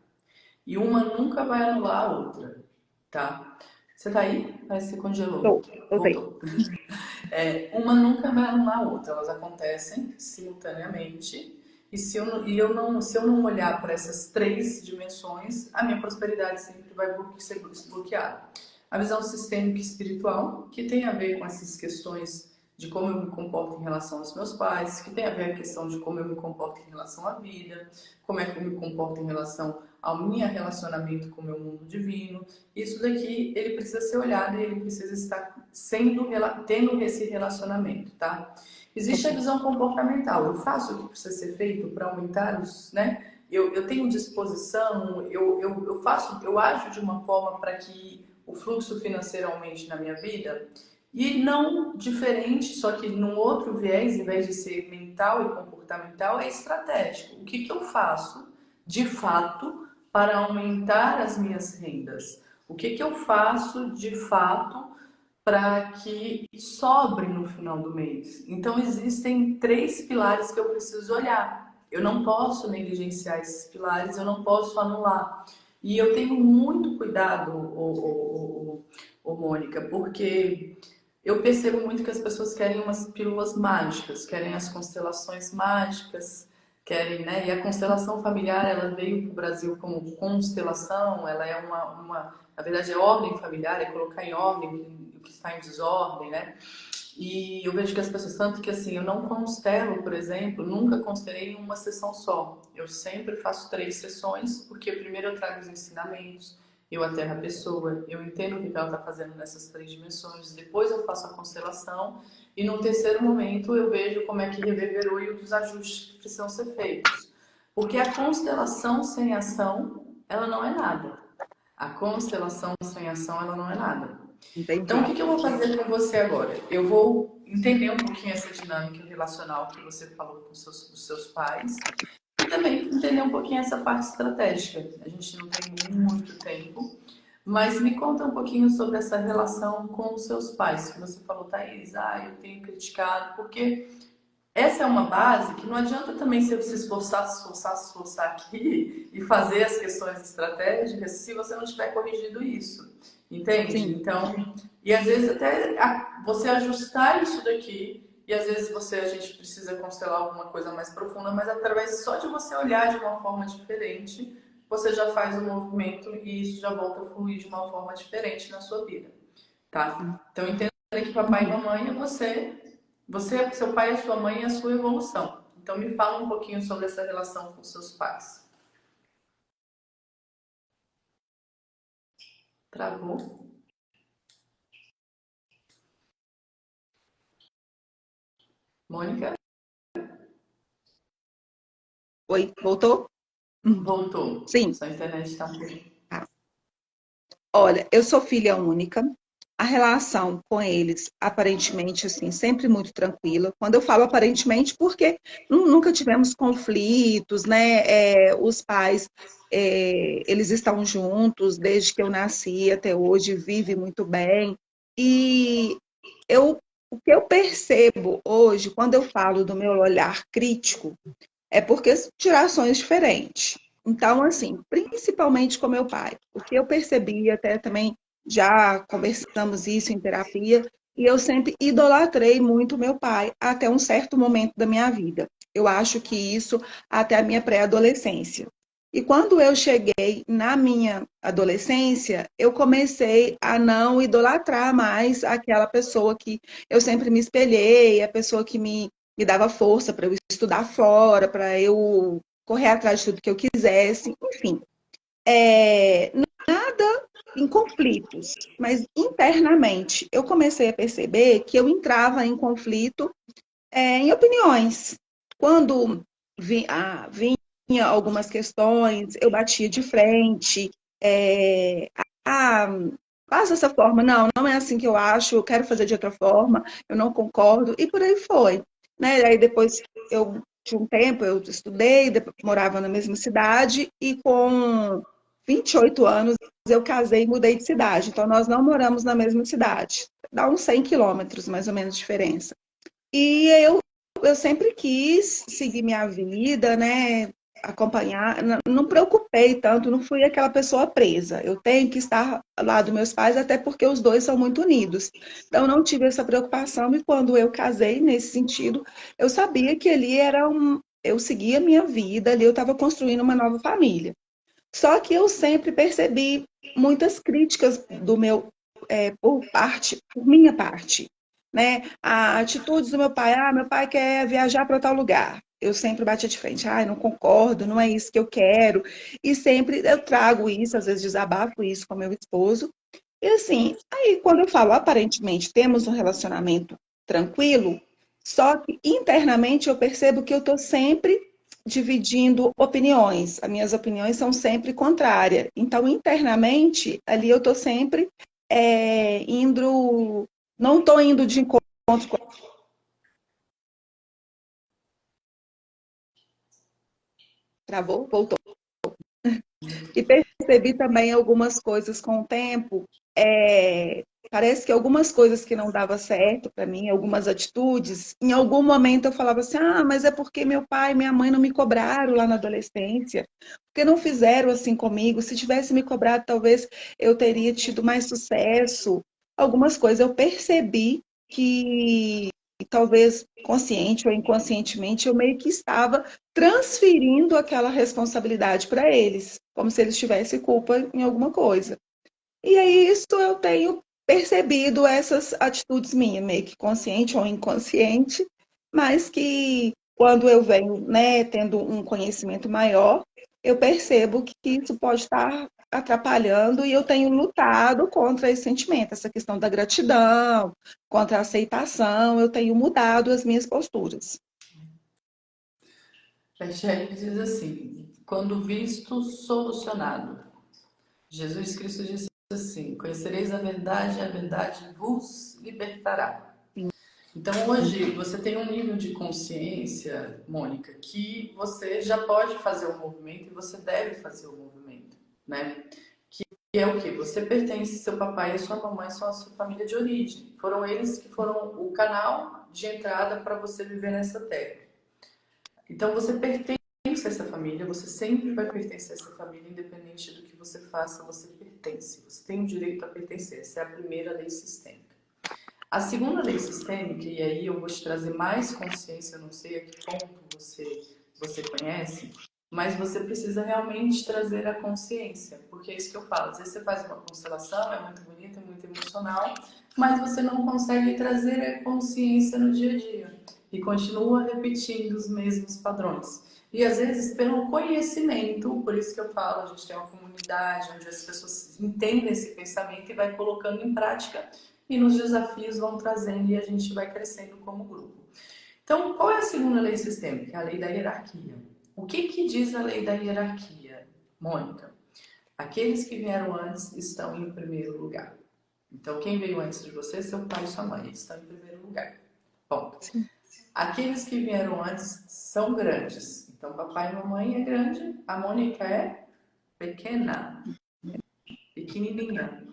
E uma nunca vai anular a outra, tá? Você tá aí? Parece que você congelou. estou bem. Voltou. Uma nunca vai anular a outra, elas acontecem simultaneamente. E se eu não olhar para essas 3 dimensões, a minha prosperidade sempre vai ser bloqueada. A visão sistêmica e espiritual, que tem a ver com essas questões de como eu me comporto em relação aos meus pais, que tem a ver com a questão de como eu me comporto em relação à vida, como é que eu me comporto em relação ao meu relacionamento com o meu mundo divino. Isso daqui, ele precisa ser olhado e ele precisa estar tendo esse relacionamento, tá? Existe a Ok, visão comportamental. Eu faço o que precisa ser feito para aumentar os, né? Eu tenho disposição, eu faço, eu ajo de uma forma para que o fluxo financeiro aumente na minha vida? E não diferente, só que num outro viés, em vez de ser mental e comportamental, é estratégico. O que eu faço, de fato, para aumentar as minhas rendas? O que eu faço, de fato, para que sobre no final do mês? Então, existem três pilares que eu preciso olhar. Eu não posso negligenciar esses pilares, eu não posso anular. E eu tenho muito cuidado, Mônica, porque eu percebo muito que as pessoas querem umas pílulas mágicas, querem as constelações mágicas, querem, né? E a constelação familiar, ela veio para o Brasil como constelação, ela é na verdade, é ordem familiar, é colocar em ordem o que está em desordem, né? E eu vejo que as pessoas, tanto que assim, eu não constelo, por exemplo, nunca constelei em uma sessão só. Eu sempre faço 3 sessões, porque primeiro eu trago os ensinamentos, eu aterro a pessoa, eu entendo o que ela está fazendo nessas 3 dimensões, depois eu faço a constelação, e no terceiro momento eu vejo como é que reverberou e os ajustes que precisam ser feitos. Porque a constelação sem ação, ela não é nada. A constelação sem ação, ela não é nada. Então, o Entendi. que eu vou fazer com você agora? Eu vou entender um pouquinho essa dinâmica relacional que você falou com os seus pais e também entender um pouquinho essa parte estratégica. A gente não tem muito tempo, mas me conta um pouquinho sobre essa relação com os seus pais. Que você falou, Thaís, eu tenho criticado, porque essa é uma base que não adianta também você se esforçar, se esforçar, se esforçar aqui e fazer as questões estratégicas se você não tiver corrigido isso. Entende? Sim, Então, e às vezes até você ajustar isso daqui, e às vezes a gente precisa constelar alguma coisa mais profunda, mas através só de você olhar de uma forma diferente, você já faz o movimento e isso já volta a fluir de uma forma diferente na sua vida, tá? Então, entenda que papai e mamãe é você, seu pai, a sua mãe e a sua evolução. Então me fala um pouquinho sobre essa relação com seus pais. Travou? Mônica? oi, voltou? Voltou. Sim. Sua internet está um pouquinho. Tá. Olha, eu sou filha única. A relação com eles, aparentemente, assim, sempre muito tranquila. Quando eu falo aparentemente, porque nunca tivemos conflitos, né? Os pais, eles estão juntos desde que eu nasci até hoje, vivem muito bem. E o que eu percebo hoje, quando eu falo do meu olhar crítico, é porque são gerações diferentes. Então, assim, principalmente com meu pai, o que eu percebi, até também já conversamos isso em terapia, e eu sempre idolatrei muito meu pai até um certo momento da minha vida. Eu acho que isso até a minha pré-adolescência. E quando eu cheguei na minha adolescência, eu comecei a não idolatrar mais aquela pessoa que eu sempre me espelhei, a pessoa que me dava força para eu estudar fora, para eu correr atrás de tudo que eu quisesse, enfim. Nada em conflitos, mas internamente eu comecei a perceber que eu entrava em conflito em opiniões. Quando vinha algumas questões, eu batia de frente. Ah, passa essa forma, não é assim que eu acho, eu quero fazer de outra forma, eu não concordo, e por aí foi. Né? Aí depois, de um tempo, eu estudei, morava na mesma cidade, e com 28 anos eu casei e mudei de cidade. Então, nós não moramos na mesma cidade. Dá uns 100 quilômetros, mais ou menos, de diferença. E eu sempre quis seguir minha vida, né? Acompanhar, não preocupei tanto, não fui aquela pessoa presa. Eu tenho que estar lá dos meus pais, até porque os dois são muito unidos. Então, não tive essa preocupação, e quando eu casei, nesse sentido, eu sabia que ali era eu seguia a minha vida, ali eu estava construindo uma nova família. Só que eu sempre percebi muitas críticas do por minha parte, né? A atitudes do meu pai quer viajar para tal lugar. Eu sempre bati de frente, não concordo, não é isso que eu quero. E sempre eu trago isso, às vezes desabafo isso com meu esposo. E assim, aí quando eu falo, aparentemente temos um relacionamento tranquilo, só que internamente eu percebo que eu estou sempre dividindo opiniões. As minhas opiniões são sempre contrárias. Então, internamente, ali eu estou sempre não estou indo de encontro com... Travou? Voltou. E percebi também algumas coisas com o tempo. Parece que algumas coisas que não dava certo para mim, algumas atitudes, em algum momento eu falava assim, mas é porque meu pai e minha mãe não me cobraram lá na adolescência, porque não fizeram assim comigo. Se tivesse me cobrado, talvez eu teria tido mais sucesso. Algumas coisas eu percebi que talvez consciente ou inconscientemente eu meio que estava transferindo aquela responsabilidade para eles, como se eles tivessem culpa em alguma coisa. E aí, isso eu tenho percebido essas atitudes minhas, meio que consciente ou inconsciente, mas que quando eu venho, né, tendo um conhecimento maior, eu percebo que isso pode estar atrapalhando e eu tenho lutado contra esse sentimento, essa questão da gratidão, contra a aceitação, eu tenho mudado as minhas posturas. Michele diz assim: quando visto, solucionado. Jesus Cristo disse assim: conhecereis a verdade e a verdade vos libertará. Então hoje você tem um nível de consciência, Mônica, que você já pode fazer o movimento e você deve fazer o movimento, né? Que é o que? Você pertence, seu papai e sua mamãe são a sua família de origem. Foram eles que foram o canal de entrada para você viver nessa terra. Então você pertence a essa família, você sempre vai pertencer a essa família, independente do que você faça, você pertence. Você tem o direito a pertencer. Essa é a primeira lei sistêmica. A segunda lei sistêmica, e aí eu vou te trazer mais consciência, eu não sei a que ponto você conhece, mas você precisa realmente trazer a consciência, porque é isso que eu falo. Às vezes você faz uma constelação, é muito bonita, é muito emocional, mas você não consegue trazer a consciência no dia a dia e continua repetindo os mesmos padrões. E às vezes pelo conhecimento, por isso que eu falo, a gente tem uma comunidade onde as pessoas entendem esse pensamento e vai colocando em prática e nos desafios vão trazendo e a gente vai crescendo como grupo. Então, qual é a segunda lei sistêmica? A lei da hierarquia. O que diz a lei da hierarquia, Mônica? Aqueles que vieram antes estão em primeiro lugar. Então, quem veio antes de você, seu pai e sua mãe, eles estão em primeiro lugar. Bom, Sim. aqueles que vieram antes são grandes. Então, papai e mamãe é grande, a Mônica é pequena, pequenininha.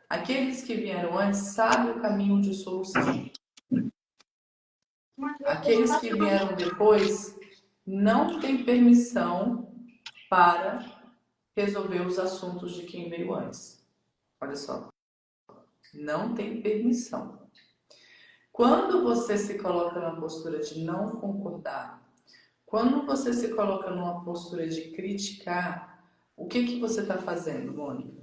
Aqueles que vieram antes sabem o caminho de solução. Aqueles que vieram depois não têm permissão para resolver os assuntos de quem veio antes. Olha só, não tem permissão. Quando você se coloca numa postura de não concordar, quando você se coloca numa postura de criticar, o que você está fazendo, Mônica?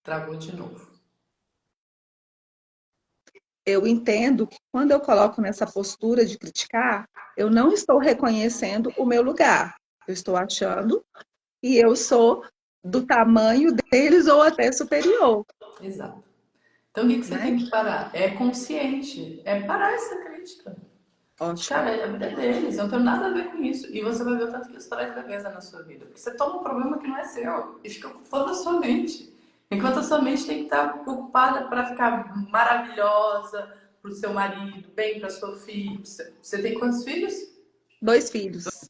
Travou de novo. Eu entendo que quando eu coloco nessa postura de criticar, eu não estou reconhecendo o meu lugar. Eu estou achando que eu sou do tamanho deles ou até superior, Exato. Então o que você né? tem que parar? É consciente, é parar essa crítica. Ótimo. Cara, a vida é deles, eu não tenho nada a ver com isso. E você vai ver o tanto que isso traz leveza na sua vida. Porque você toma um problema que não é seu e fica ocupando a sua mente. Enquanto a sua mente tem que estar ocupada para ficar maravilhosa para o seu marido, bem para sua filha. Você tem quantos filhos? 2 filhos.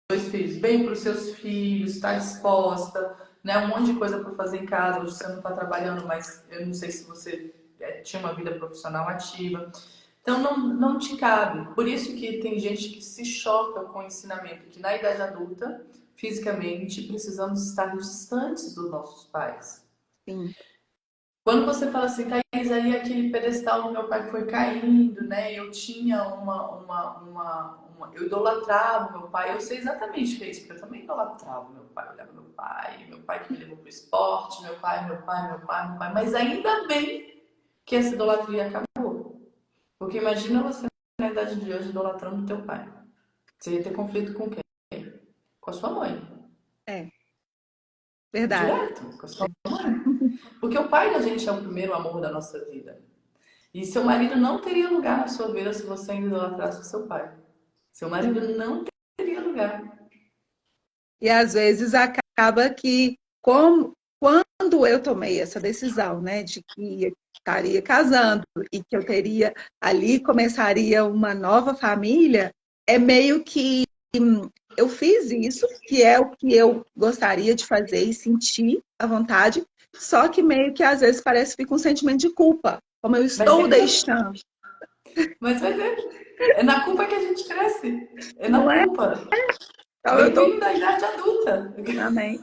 Dois filhos. Bem para os seus filhos, está disposta, né? Um monte de coisa para fazer em casa. Hoje você não está trabalhando, mas eu não sei se você tinha uma vida profissional ativa. Então não te cabe. Por isso que tem gente que se choca com o ensinamento que na idade adulta, fisicamente, precisamos estar distantes dos nossos pais. Sim. Quando você fala assim, Thaís, aí aquele pedestal do meu pai foi caindo, né? Eu tinha eu idolatrava meu pai, eu sei exatamente o que é isso, porque eu também idolatrava meu pai, olhava meu pai que me levou pro esporte, meu pai, mas ainda bem que essa idolatria acabou. Porque imagina você na idade de hoje idolatrando teu pai. Você ia ter conflito com quem? Com a sua mãe. É, verdade. Direto, com a sua mãe. Porque o pai da gente é o primeiro amor da nossa vida. E seu marido não teria lugar na sua vida se você ainda idolatrasse o seu pai. Seu marido não teria lugar. E às vezes acaba que, como quando eu tomei essa decisão, né, de que eu estaria casando e que eu teria ali, começaria uma nova família, é meio que eu fiz isso, que é o que eu gostaria de fazer e sentir à vontade, só que meio que às vezes parece que fica um sentimento de culpa, como eu Mas estou sempre deixando, Mas vai ver. É na culpa que a gente cresce. É na não é? culpa. Então eu estou. Bem-vindo à idade adulta. Amém.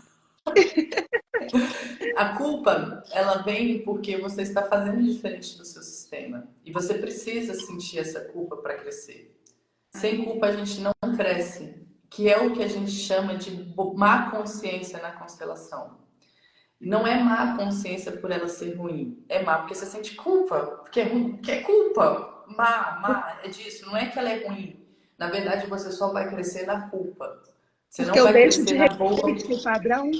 A culpa, ela vem porque você está fazendo diferente do seu sistema. E você precisa sentir essa culpa para crescer. Sem culpa a gente não cresce, que é o que a gente chama de má consciência na constelação. Não é má consciência por ela ser ruim, é má porque você sente culpa, porque é ruim, que é culpa. Má, é disso, não é que ela é ruim. Na verdade, você só vai crescer na culpa. Você Porque não eu vai deixo crescer de na boa. repetir o padrão,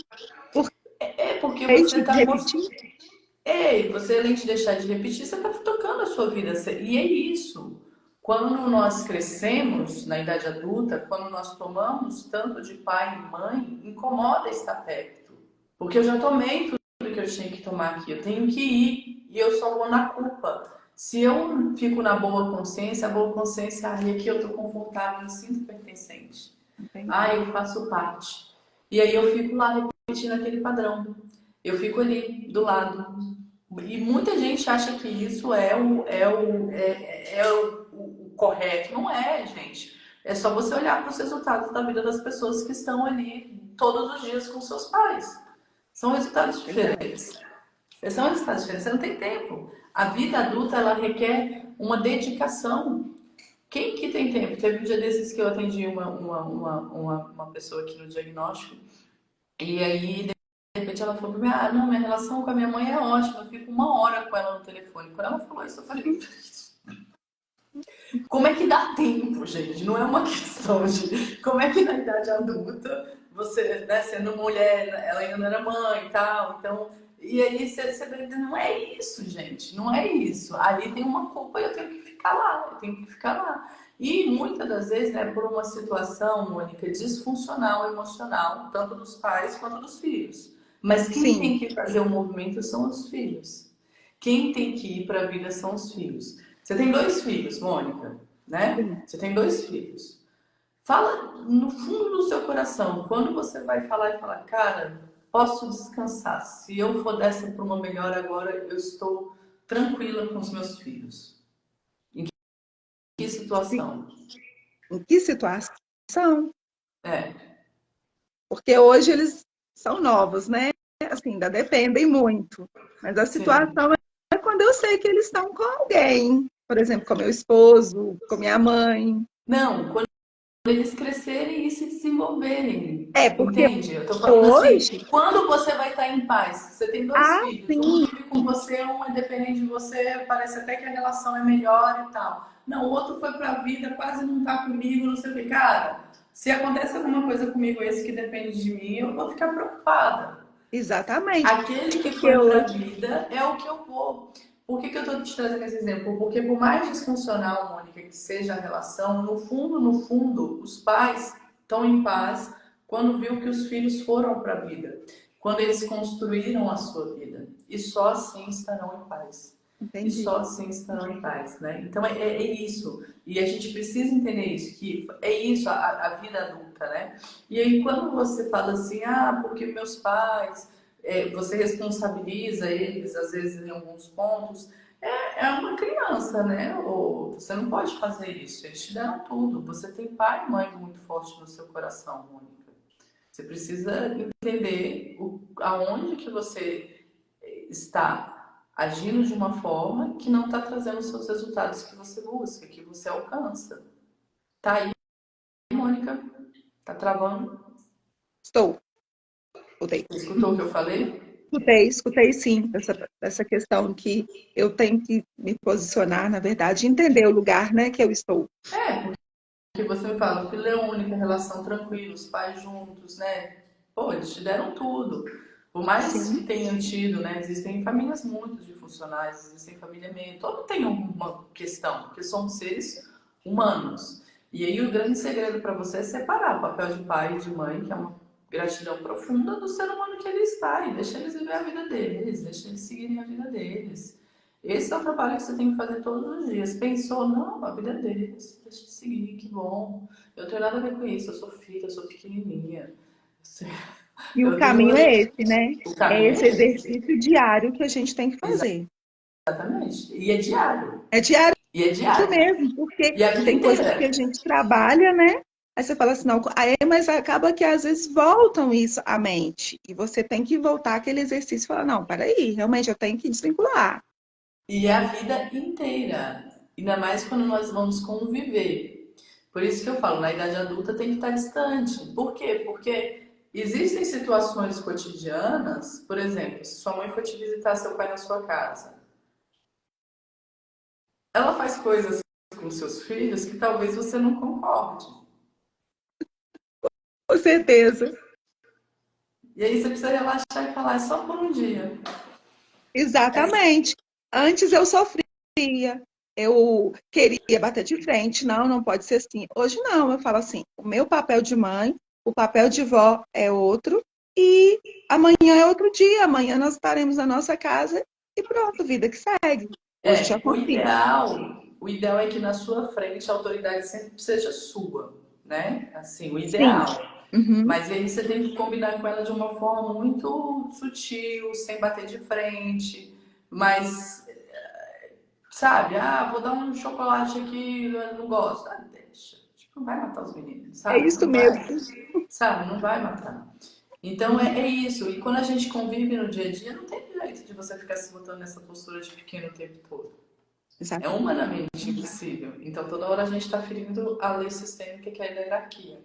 porque É porque você deixo de está repetir. mostrando. Ei, você além de deixar de repetir, você está tocando a sua vida. E é isso. Quando nós crescemos na idade adulta, quando nós tomamos tanto de pai e mãe, incomoda estar perto. Porque eu já tomei tudo que eu tinha que tomar aqui. Eu tenho que ir e eu só vou na culpa. Se eu fico na boa consciência, a boa consciência, aqui eu estou confortável, me sinto pertencente. Entendi. Eu faço parte. E aí eu fico lá repetindo aquele padrão. Eu fico ali do lado. E muita gente acha que isso é o correto. Não é, gente. É só você olhar para os resultados da vida das pessoas que estão ali todos os dias com seus pais. São resultados Verdade. diferentes. São resultados diferentes. Você não tem tempo. A vida adulta, ela requer uma dedicação. Quem que tem tempo? Teve um dia desses que eu atendi uma pessoa aqui no diagnóstico. E aí, de repente, ela falou pra mim: não, minha relação com a minha mãe é ótima, eu fico 1 hora com ela no telefone. Quando ela falou isso, eu falei: como é que dá tempo, gente? Não é uma questão de como é que na idade adulta, você, né, sendo mulher, ela ainda não era mãe e tal, então. E aí você vê, não é isso, gente, não é isso. Ali tem uma culpa e eu tenho que ficar lá, eu tenho que ficar lá. E muitas das vezes, né, por uma situação, Mônica, disfuncional emocional, tanto dos pais quanto dos filhos. Mas quem Sim, tem que fazer o movimento são os filhos. Quem tem que ir para a vida são os filhos. Você tem 2 filhos, Mônica, né? sim. Você tem 2 filhos. Fala no fundo do seu coração, quando você vai falar e falar, cara, posso descansar. Se eu for dessa para uma melhor agora, eu estou tranquila com os meus filhos. Em que Sim. situação? Em que situação? É, Porque hoje eles são novos, né? Assim, ainda dependem muito. Mas a sim. situação é quando eu sei que eles estão com alguém. Por exemplo, com meu esposo, com minha mãe. Não, quando eles crescerem e se desenvolverem. É, porque Entende? Eu tô falando assim, hoje, quando você vai estar em paz? Você tem dois ah, filhos, um sim, vive com você, um é dependente de você, parece até que a relação é melhor e tal. Não, o outro foi pra vida, quase não tá comigo, não sei o que. Cara, se acontece alguma coisa comigo, esse que depende de mim, eu vou ficar preocupada. exatamente. Aquele que Porque foi pra hoje, vida é o que eu vou. Por que eu estou te trazendo esse exemplo? Porque por mais disfuncional, Mônica, que seja a relação, no fundo, os pais estão em paz quando viu que os filhos foram para a vida, quando eles construíram a sua vida. E só assim estarão em paz. E entendi. só assim estarão em paz, né? Então é isso. E a gente precisa entender isso, que é isso a vida adulta, né? E aí quando você fala assim, porque meus pais você responsabiliza eles, às vezes, em alguns pontos. É uma criança, né? Ou você não pode fazer isso. Eles te deram tudo. Você tem pai e mãe muito forte no seu coração, Mônica. Você precisa entender aonde que você está agindo de uma forma que não está trazendo os seus resultados que você busca, que você alcança. Tá aí, Mônica? Tá travando? Estou, escutei. Você escutou o que eu falei? Escutei sim, essa questão que eu tenho que me posicionar, na verdade, entender o lugar, né, que eu estou. Que você me fala, filha única, relação tranquila, os pais juntos, né? Pô, eles te deram tudo. Por mais que Sim, tenham tido, né? Existem famílias muito disfuncionais, existem família meio. Todo tem uma questão, porque somos seres humanos. E aí o grande segredo para você é separar o papel de pai e de mãe, que é uma gratidão profunda do ser humano que ele está e deixa eles viver a vida deles, deixa eles seguirem a vida deles. Esse é o trabalho que você tem que fazer todos os dias. Pensou, não, a vida deles, deixa de seguir, que bom. Eu não tenho nada a ver com isso, eu sou filha, eu sou pequenininha. E o Eu tenho caminho é esse, né? o É caminho esse é esse. exercício diário que a gente tem que fazer. Exatamente. E é diário. É diário E é diário. mesmo, porque E a vida tem coisas que a inteira. gente trabalha, né? Aí você fala assim, não, aí, mas acaba que às vezes voltam isso à mente. E você tem que voltar aquele exercício e falar, não, peraí, realmente eu tenho que desvincular. E é a vida inteira. Ainda mais quando nós vamos conviver. Por isso que eu falo, na idade adulta tem que estar distante. Por quê? Porque existem situações cotidianas, por exemplo, se sua mãe for te visitar seu pai na sua casa, ela faz coisas com seus filhos que talvez você não concorde. Com certeza. E aí você precisa relaxar e falar, é só por um dia. Exatamente. Antes eu sofria, eu queria bater de frente, não, não pode ser assim. Hoje não, eu falo assim, o meu papel de mãe, o papel de vó é outro, e amanhã é outro dia, amanhã nós estaremos na nossa casa e pronto, vida que segue. Hoje eu já É, consigo. o ideal é que na sua frente a autoridade sempre seja sua, né? Assim, o Sim. ideal. Uhum. Mas aí você tem que combinar com ela de uma forma muito sutil, sem bater de frente, mas, sabe, ah, vou dar um chocolate aqui, eu não gosto. Ah, deixa. Tipo, não vai matar os meninos, É sabe? isso Não vai, mesmo. sabe? Não vai matar. Então é isso. E quando a gente convive no dia a dia, não tem jeito de você ficar se botando nessa postura de pequeno o tempo todo. É Exatamente. humanamente impossível. Então toda hora a gente está ferindo a lei sistêmica que é a hierarquia.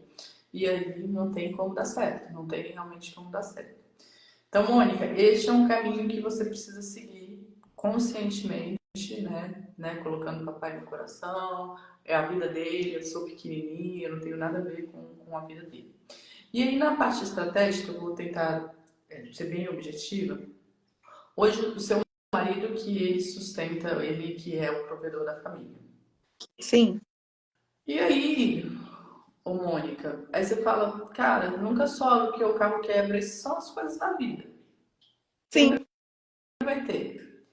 E aí não tem como dar certo. Não tem realmente como dar certo. Então, Mônica, este é um caminho que você precisa seguir conscientemente, né? Colocando o papai no coração, é a vida dele, eu sou pequenininha, eu não tenho nada a ver com a vida dele. E aí, na parte estratégica, eu vou tentar ser bem objetiva. Hoje, o seu marido que ele sustenta, ele que é o provedor da família. Sim, E aí, ô Mônica, aí você fala, cara, nunca sobe porque o carro quebra, essas são as coisas da vida. Sempre sim. vai ter.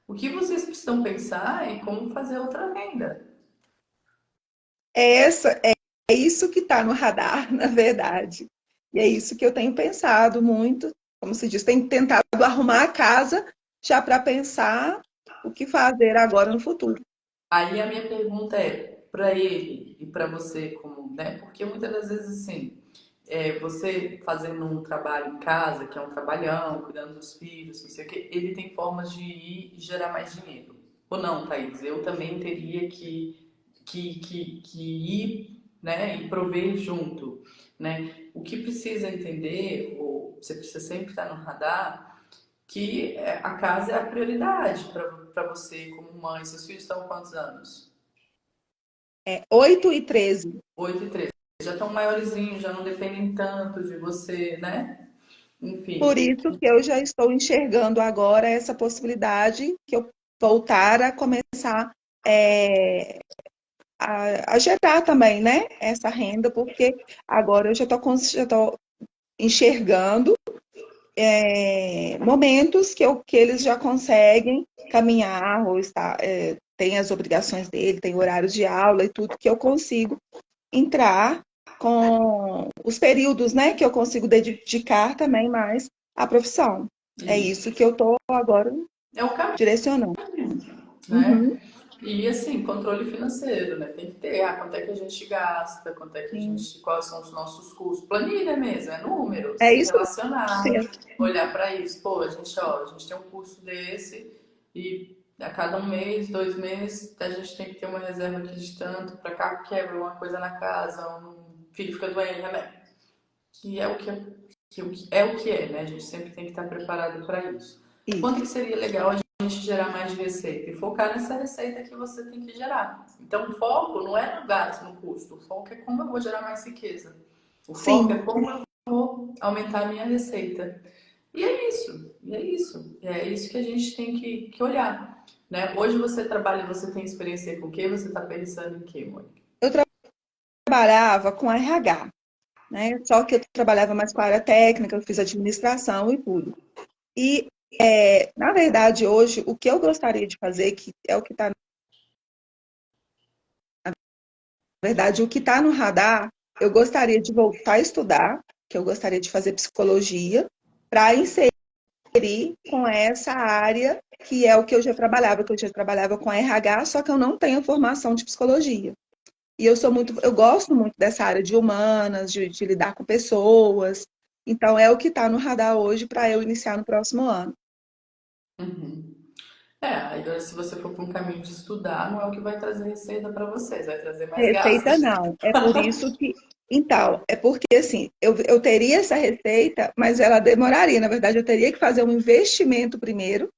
O que vocês precisam pensar é como fazer outra renda. É isso que está no radar, na verdade. E é isso que eu tenho pensado muito. Como se diz, tenho tentado arrumar a casa já para pensar o que fazer agora no futuro. Aí a minha pergunta é para ele e para você, como, né? Porque muitas das vezes assim, você fazendo um trabalho em casa, que é um trabalhão, cuidando dos filhos, não sei o quê, ele tem formas de ir e gerar mais dinheiro. Ou não, Thaís? Eu também teria que ir, né, e prover junto, né? O que precisa entender, ou você precisa sempre estar no radar, que a casa é a prioridade para você como mãe. Seus filhos estão com quantos anos? 8 e 13. 8 e 13. Já estão maiorzinhos, já não dependem tanto de você, né? Por Enfim. isso que eu já estou enxergando agora essa possibilidade que eu voltar a começar é, a gerar também, né? Essa renda, porque agora eu já estou enxergando momentos que eles já conseguem caminhar ou está, tem as obrigações dele, tem horários de aula e tudo, que eu consigo entrar com os períodos, né, que eu consigo dedicar também mais à profissão. É Isso. isso que eu estou agora É o caminho, direcionando. né? Uhum, E assim, controle financeiro, né? Tem que ter, quanto é que a gente gasta, quanto é que a sim. gente, quais são os nossos custos. Planilha mesmo, é número, É se isso relacionar, mesmo. olhar para isso. Pô, a gente tem um custo desse e a cada um mês, 2 meses, a gente tem que ter uma reserva aqui de tanto, para cá quebra uma coisa na casa, um filho fica doente, né? Que é o que é o que é, né? A gente sempre tem que estar preparado para isso. Quanto que Isso. seria legal a gente gerar mais de receita? E focar nessa receita que você tem que gerar. Então, o foco não é no gasto, no custo. O foco é como eu vou gerar mais riqueza. O foco é Sim. como eu vou aumentar a minha receita. E é isso. E é isso. É isso que a gente tem que olhar. Né? Hoje você trabalha, você tem experiência com o quê? Você está pensando em quê, Mônica? Eu trabalhava com RH. né? Só que eu trabalhava mais com a área técnica, eu fiz administração e tudo. E, na verdade, hoje, o que eu gostaria de fazer, que é o que está, na verdade, o que está no radar, eu gostaria de voltar a estudar, que eu gostaria de fazer psicologia, para inserir com essa área que é o que eu já trabalhava com RH, só que eu não tenho formação de psicologia. E eu gosto muito dessa área de humanas, de lidar com pessoas. Então, é o que está no radar hoje para eu iniciar no próximo ano. Uhum. É, agora se você for para um caminho de estudar, não é o que vai trazer receita para vocês, vai trazer mais Receita gastos. não. É por isso que. Então, é porque assim, eu teria essa receita, mas ela demoraria. Na verdade, eu teria que fazer um investimento primeiro,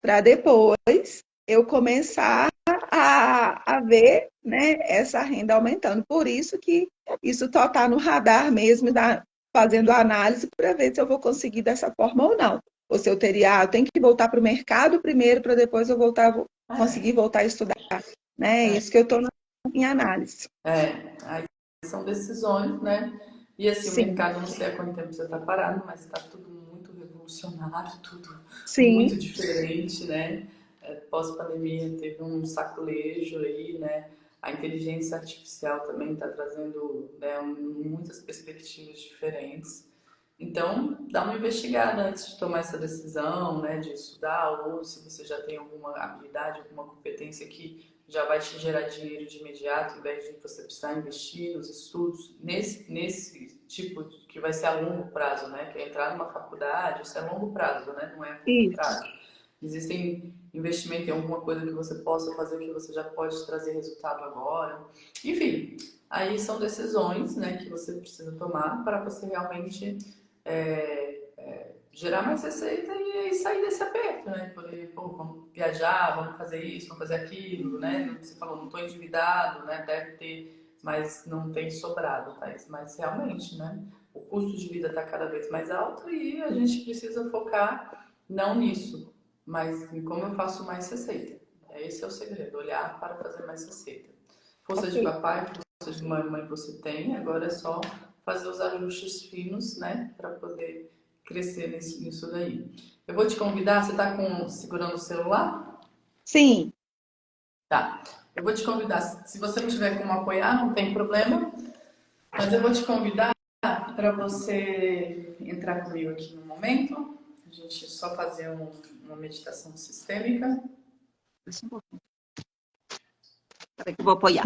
para depois eu começar a ver, né, essa renda aumentando. Por isso que isso só está no radar mesmo, fazendo análise para ver se eu vou conseguir dessa forma ou não. Ou se eu teria, eu tenho que voltar para o mercado primeiro para depois eu conseguir voltar a estudar. Né? É, Isso que eu estou em análise. aí são decisões, né? E assim, o Sim, mercado, não sei há quanto tempo você está parado, mas está tudo muito revolucionário, tudo muito sim, diferente, né? Pós-pandemia teve um saculejo aí, né? A inteligência artificial também está trazendo, né, muitas perspectivas diferentes. Então, dá uma investigada antes de tomar essa decisão, né, de estudar, ou se você já tem alguma habilidade, alguma competência que já vai te gerar dinheiro de imediato, em vez de você precisar investir nos estudos, nesse tipo que vai ser a longo prazo, né, que é entrar numa faculdade, isso é longo prazo, né, não é curto isso, prazo. Existem investimento em alguma coisa que você possa fazer que você já pode trazer resultado agora. Enfim, aí são decisões, né, que você precisa tomar para você realmente gerar mais receita e sair desse aperto, né? Poder, pô, vamos viajar, vamos fazer isso, vamos fazer aquilo, né? Você falou, não estou endividado, né? Deve ter, mas não tem sobrado, tá? Mas realmente, né? O custo de vida está cada vez mais alto e a gente precisa focar não nisso, mas em como eu faço mais receita. Esse é o segredo, olhar para fazer mais receita. Força de ok, papai, força de mamãe você tem, agora é só fazer os ajustes finos, né? Para poder crescer nisso daí. Eu vou te convidar, você está segurando o celular? sim, Tá. Eu vou te convidar, se você não tiver como apoiar, não tem problema, mas eu vou te convidar para você entrar comigo aqui no momento, a gente só fazer uma meditação sistêmica. deixa um pouquinho, peraí que eu vou apoiar.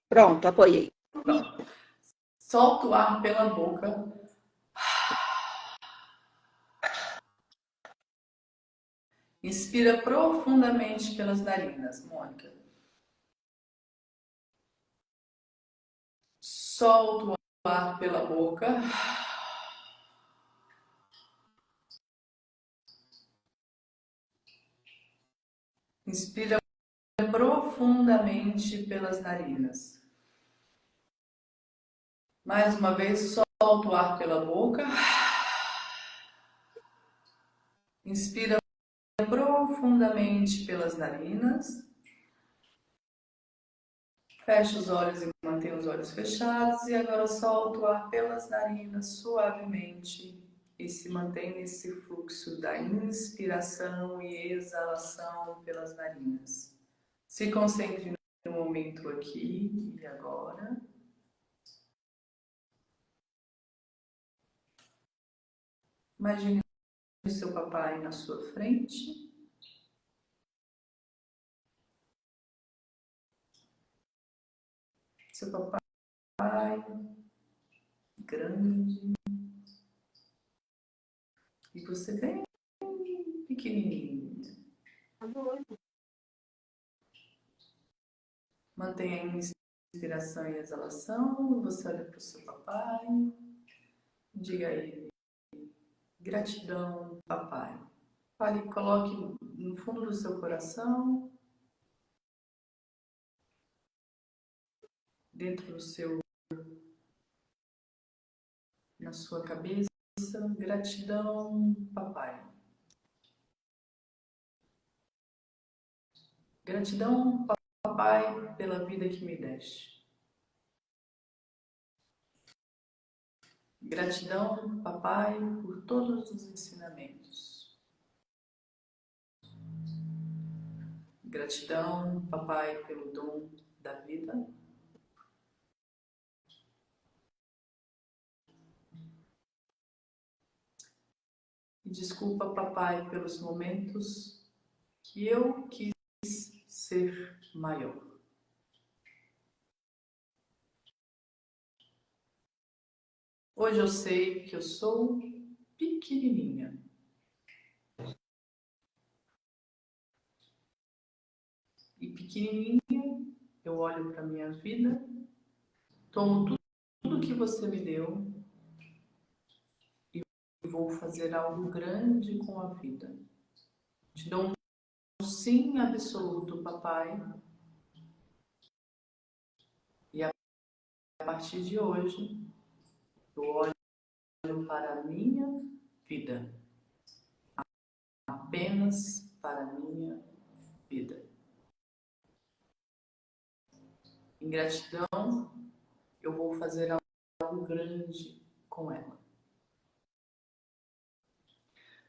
Pronto, apoiei. Pronto. Solta o ar pela boca. Inspira profundamente pelas narinas, Mônica. Solta o ar pela boca. Inspira profundamente pelas narinas. Mais uma vez, solta o ar pela boca. Inspira profundamente pelas narinas. Fecha os olhos e mantém os olhos fechados. E agora solta o ar pelas narinas suavemente. E se mantém nesse fluxo da inspiração e exalação pelas narinas. Se concentre no momento aqui e agora. Imagine o seu papai na sua frente. Seu papai grande e você bem pequenininho. Mantenha a inspiração e a exalação. Você olha para o seu papai. Diga a ele: gratidão, papai. Fale, coloque no fundo do seu coração, dentro do seu, na sua cabeça. Gratidão, papai. Gratidão, papai. papai, pela vida que me deste. Gratidão, papai, por todos os ensinamentos. Gratidão, papai, pelo dom da vida. E desculpa, papai, pelos momentos que eu quis ser maior. Hoje eu sei que eu sou pequenininha. E pequenininha, eu olho para minha vida, tomo tudo que você me deu e vou fazer algo grande com a vida. Te dou um sim absoluto, papai. E a partir de hoje, eu olho para a minha vida. Apenas para a minha vida. Em gratidão, eu vou fazer algo grande com ela.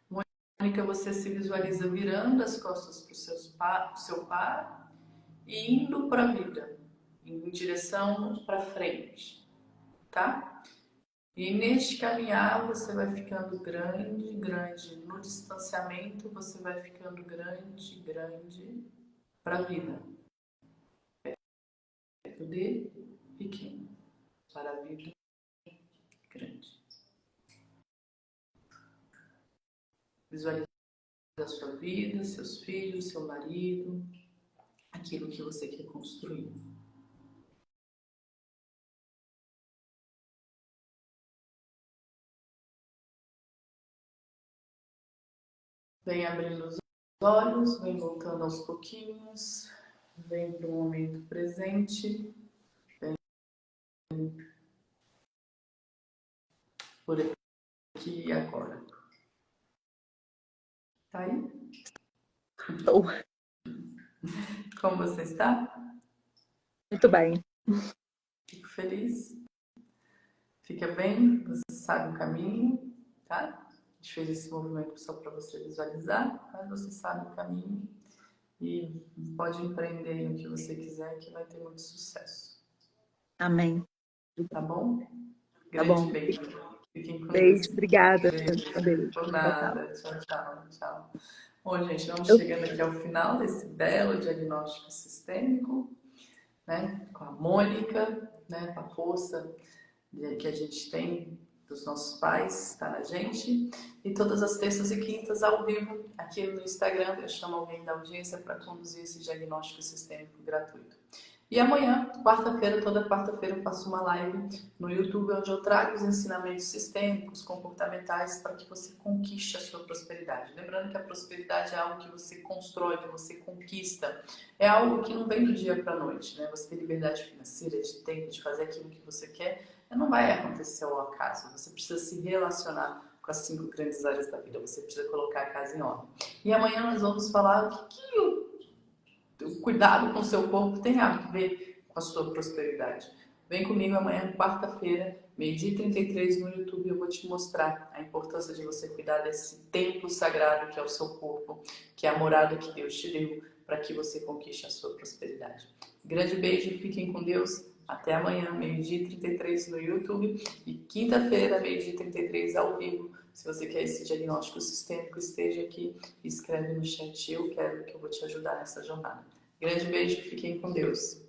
Mônica, você se visualiza virando as costas para o seu par e indo para a vida, em direção para frente, tá? E neste caminhar você vai ficando grande, grande. No distanciamento você vai ficando grande, grande para a vida. De pequeno para a vida grande. Visualize a sua vida, seus filhos, seu marido, aquilo que você quer construir. Vem abrindo os olhos, vem voltando aos pouquinhos, vem para o momento presente, vem por aqui e agora. Tá aí? Estou. Como você está? Muito bem. Fico feliz. Fica bem, você sabe o caminho, tá? A gente fez esse movimento só para você visualizar, mas você sabe o caminho e pode empreender o que você quiser, que vai ter muito sucesso. Amém. Tá bom? Tá Grande bom. beijo. Fiquem com Beijo, Deus. obrigada. Beijo. Por Tchau, tchau. nada. Tchau, tchau, tchau. Bom, gente, vamos chegando aqui ao final desse belo diagnóstico sistêmico, né? Com a Mônica, né? Com a força que a gente tem dos nossos pais, está na gente. E todas as terças e quintas ao vivo, aqui no Instagram, eu chamo alguém da audiência para conduzir esse diagnóstico sistêmico gratuito. E amanhã, quarta-feira, toda quarta-feira eu faço uma live no YouTube onde eu trago os ensinamentos sistêmicos, comportamentais para que você conquiste a sua prosperidade. Lembrando que a prosperidade é algo que você constrói, que você conquista. É algo que não vem do dia para a noite, né? Você tem liberdade financeira, de tempo, de fazer aquilo que você quer, não vai acontecer ao acaso. Você precisa se relacionar com as 5 grandes áreas da vida. Você precisa colocar a casa em ordem. E amanhã nós vamos falar o que o cuidado com o seu corpo tem a ver com a sua prosperidade. Vem comigo amanhã, quarta-feira, 12h33 no YouTube. Eu vou te mostrar a importância de você cuidar desse templo sagrado que é o seu corpo, que é a morada que Deus te deu para que você conquiste a sua prosperidade. Grande beijo, fiquem com Deus. Até amanhã, 12h33 no YouTube. E quinta-feira, 12h33 ao vivo. Se você quer esse diagnóstico sistêmico, esteja aqui e escreve no chat. Eu quero que eu vou te ajudar nessa jornada. Grande beijo, fiquem com Deus.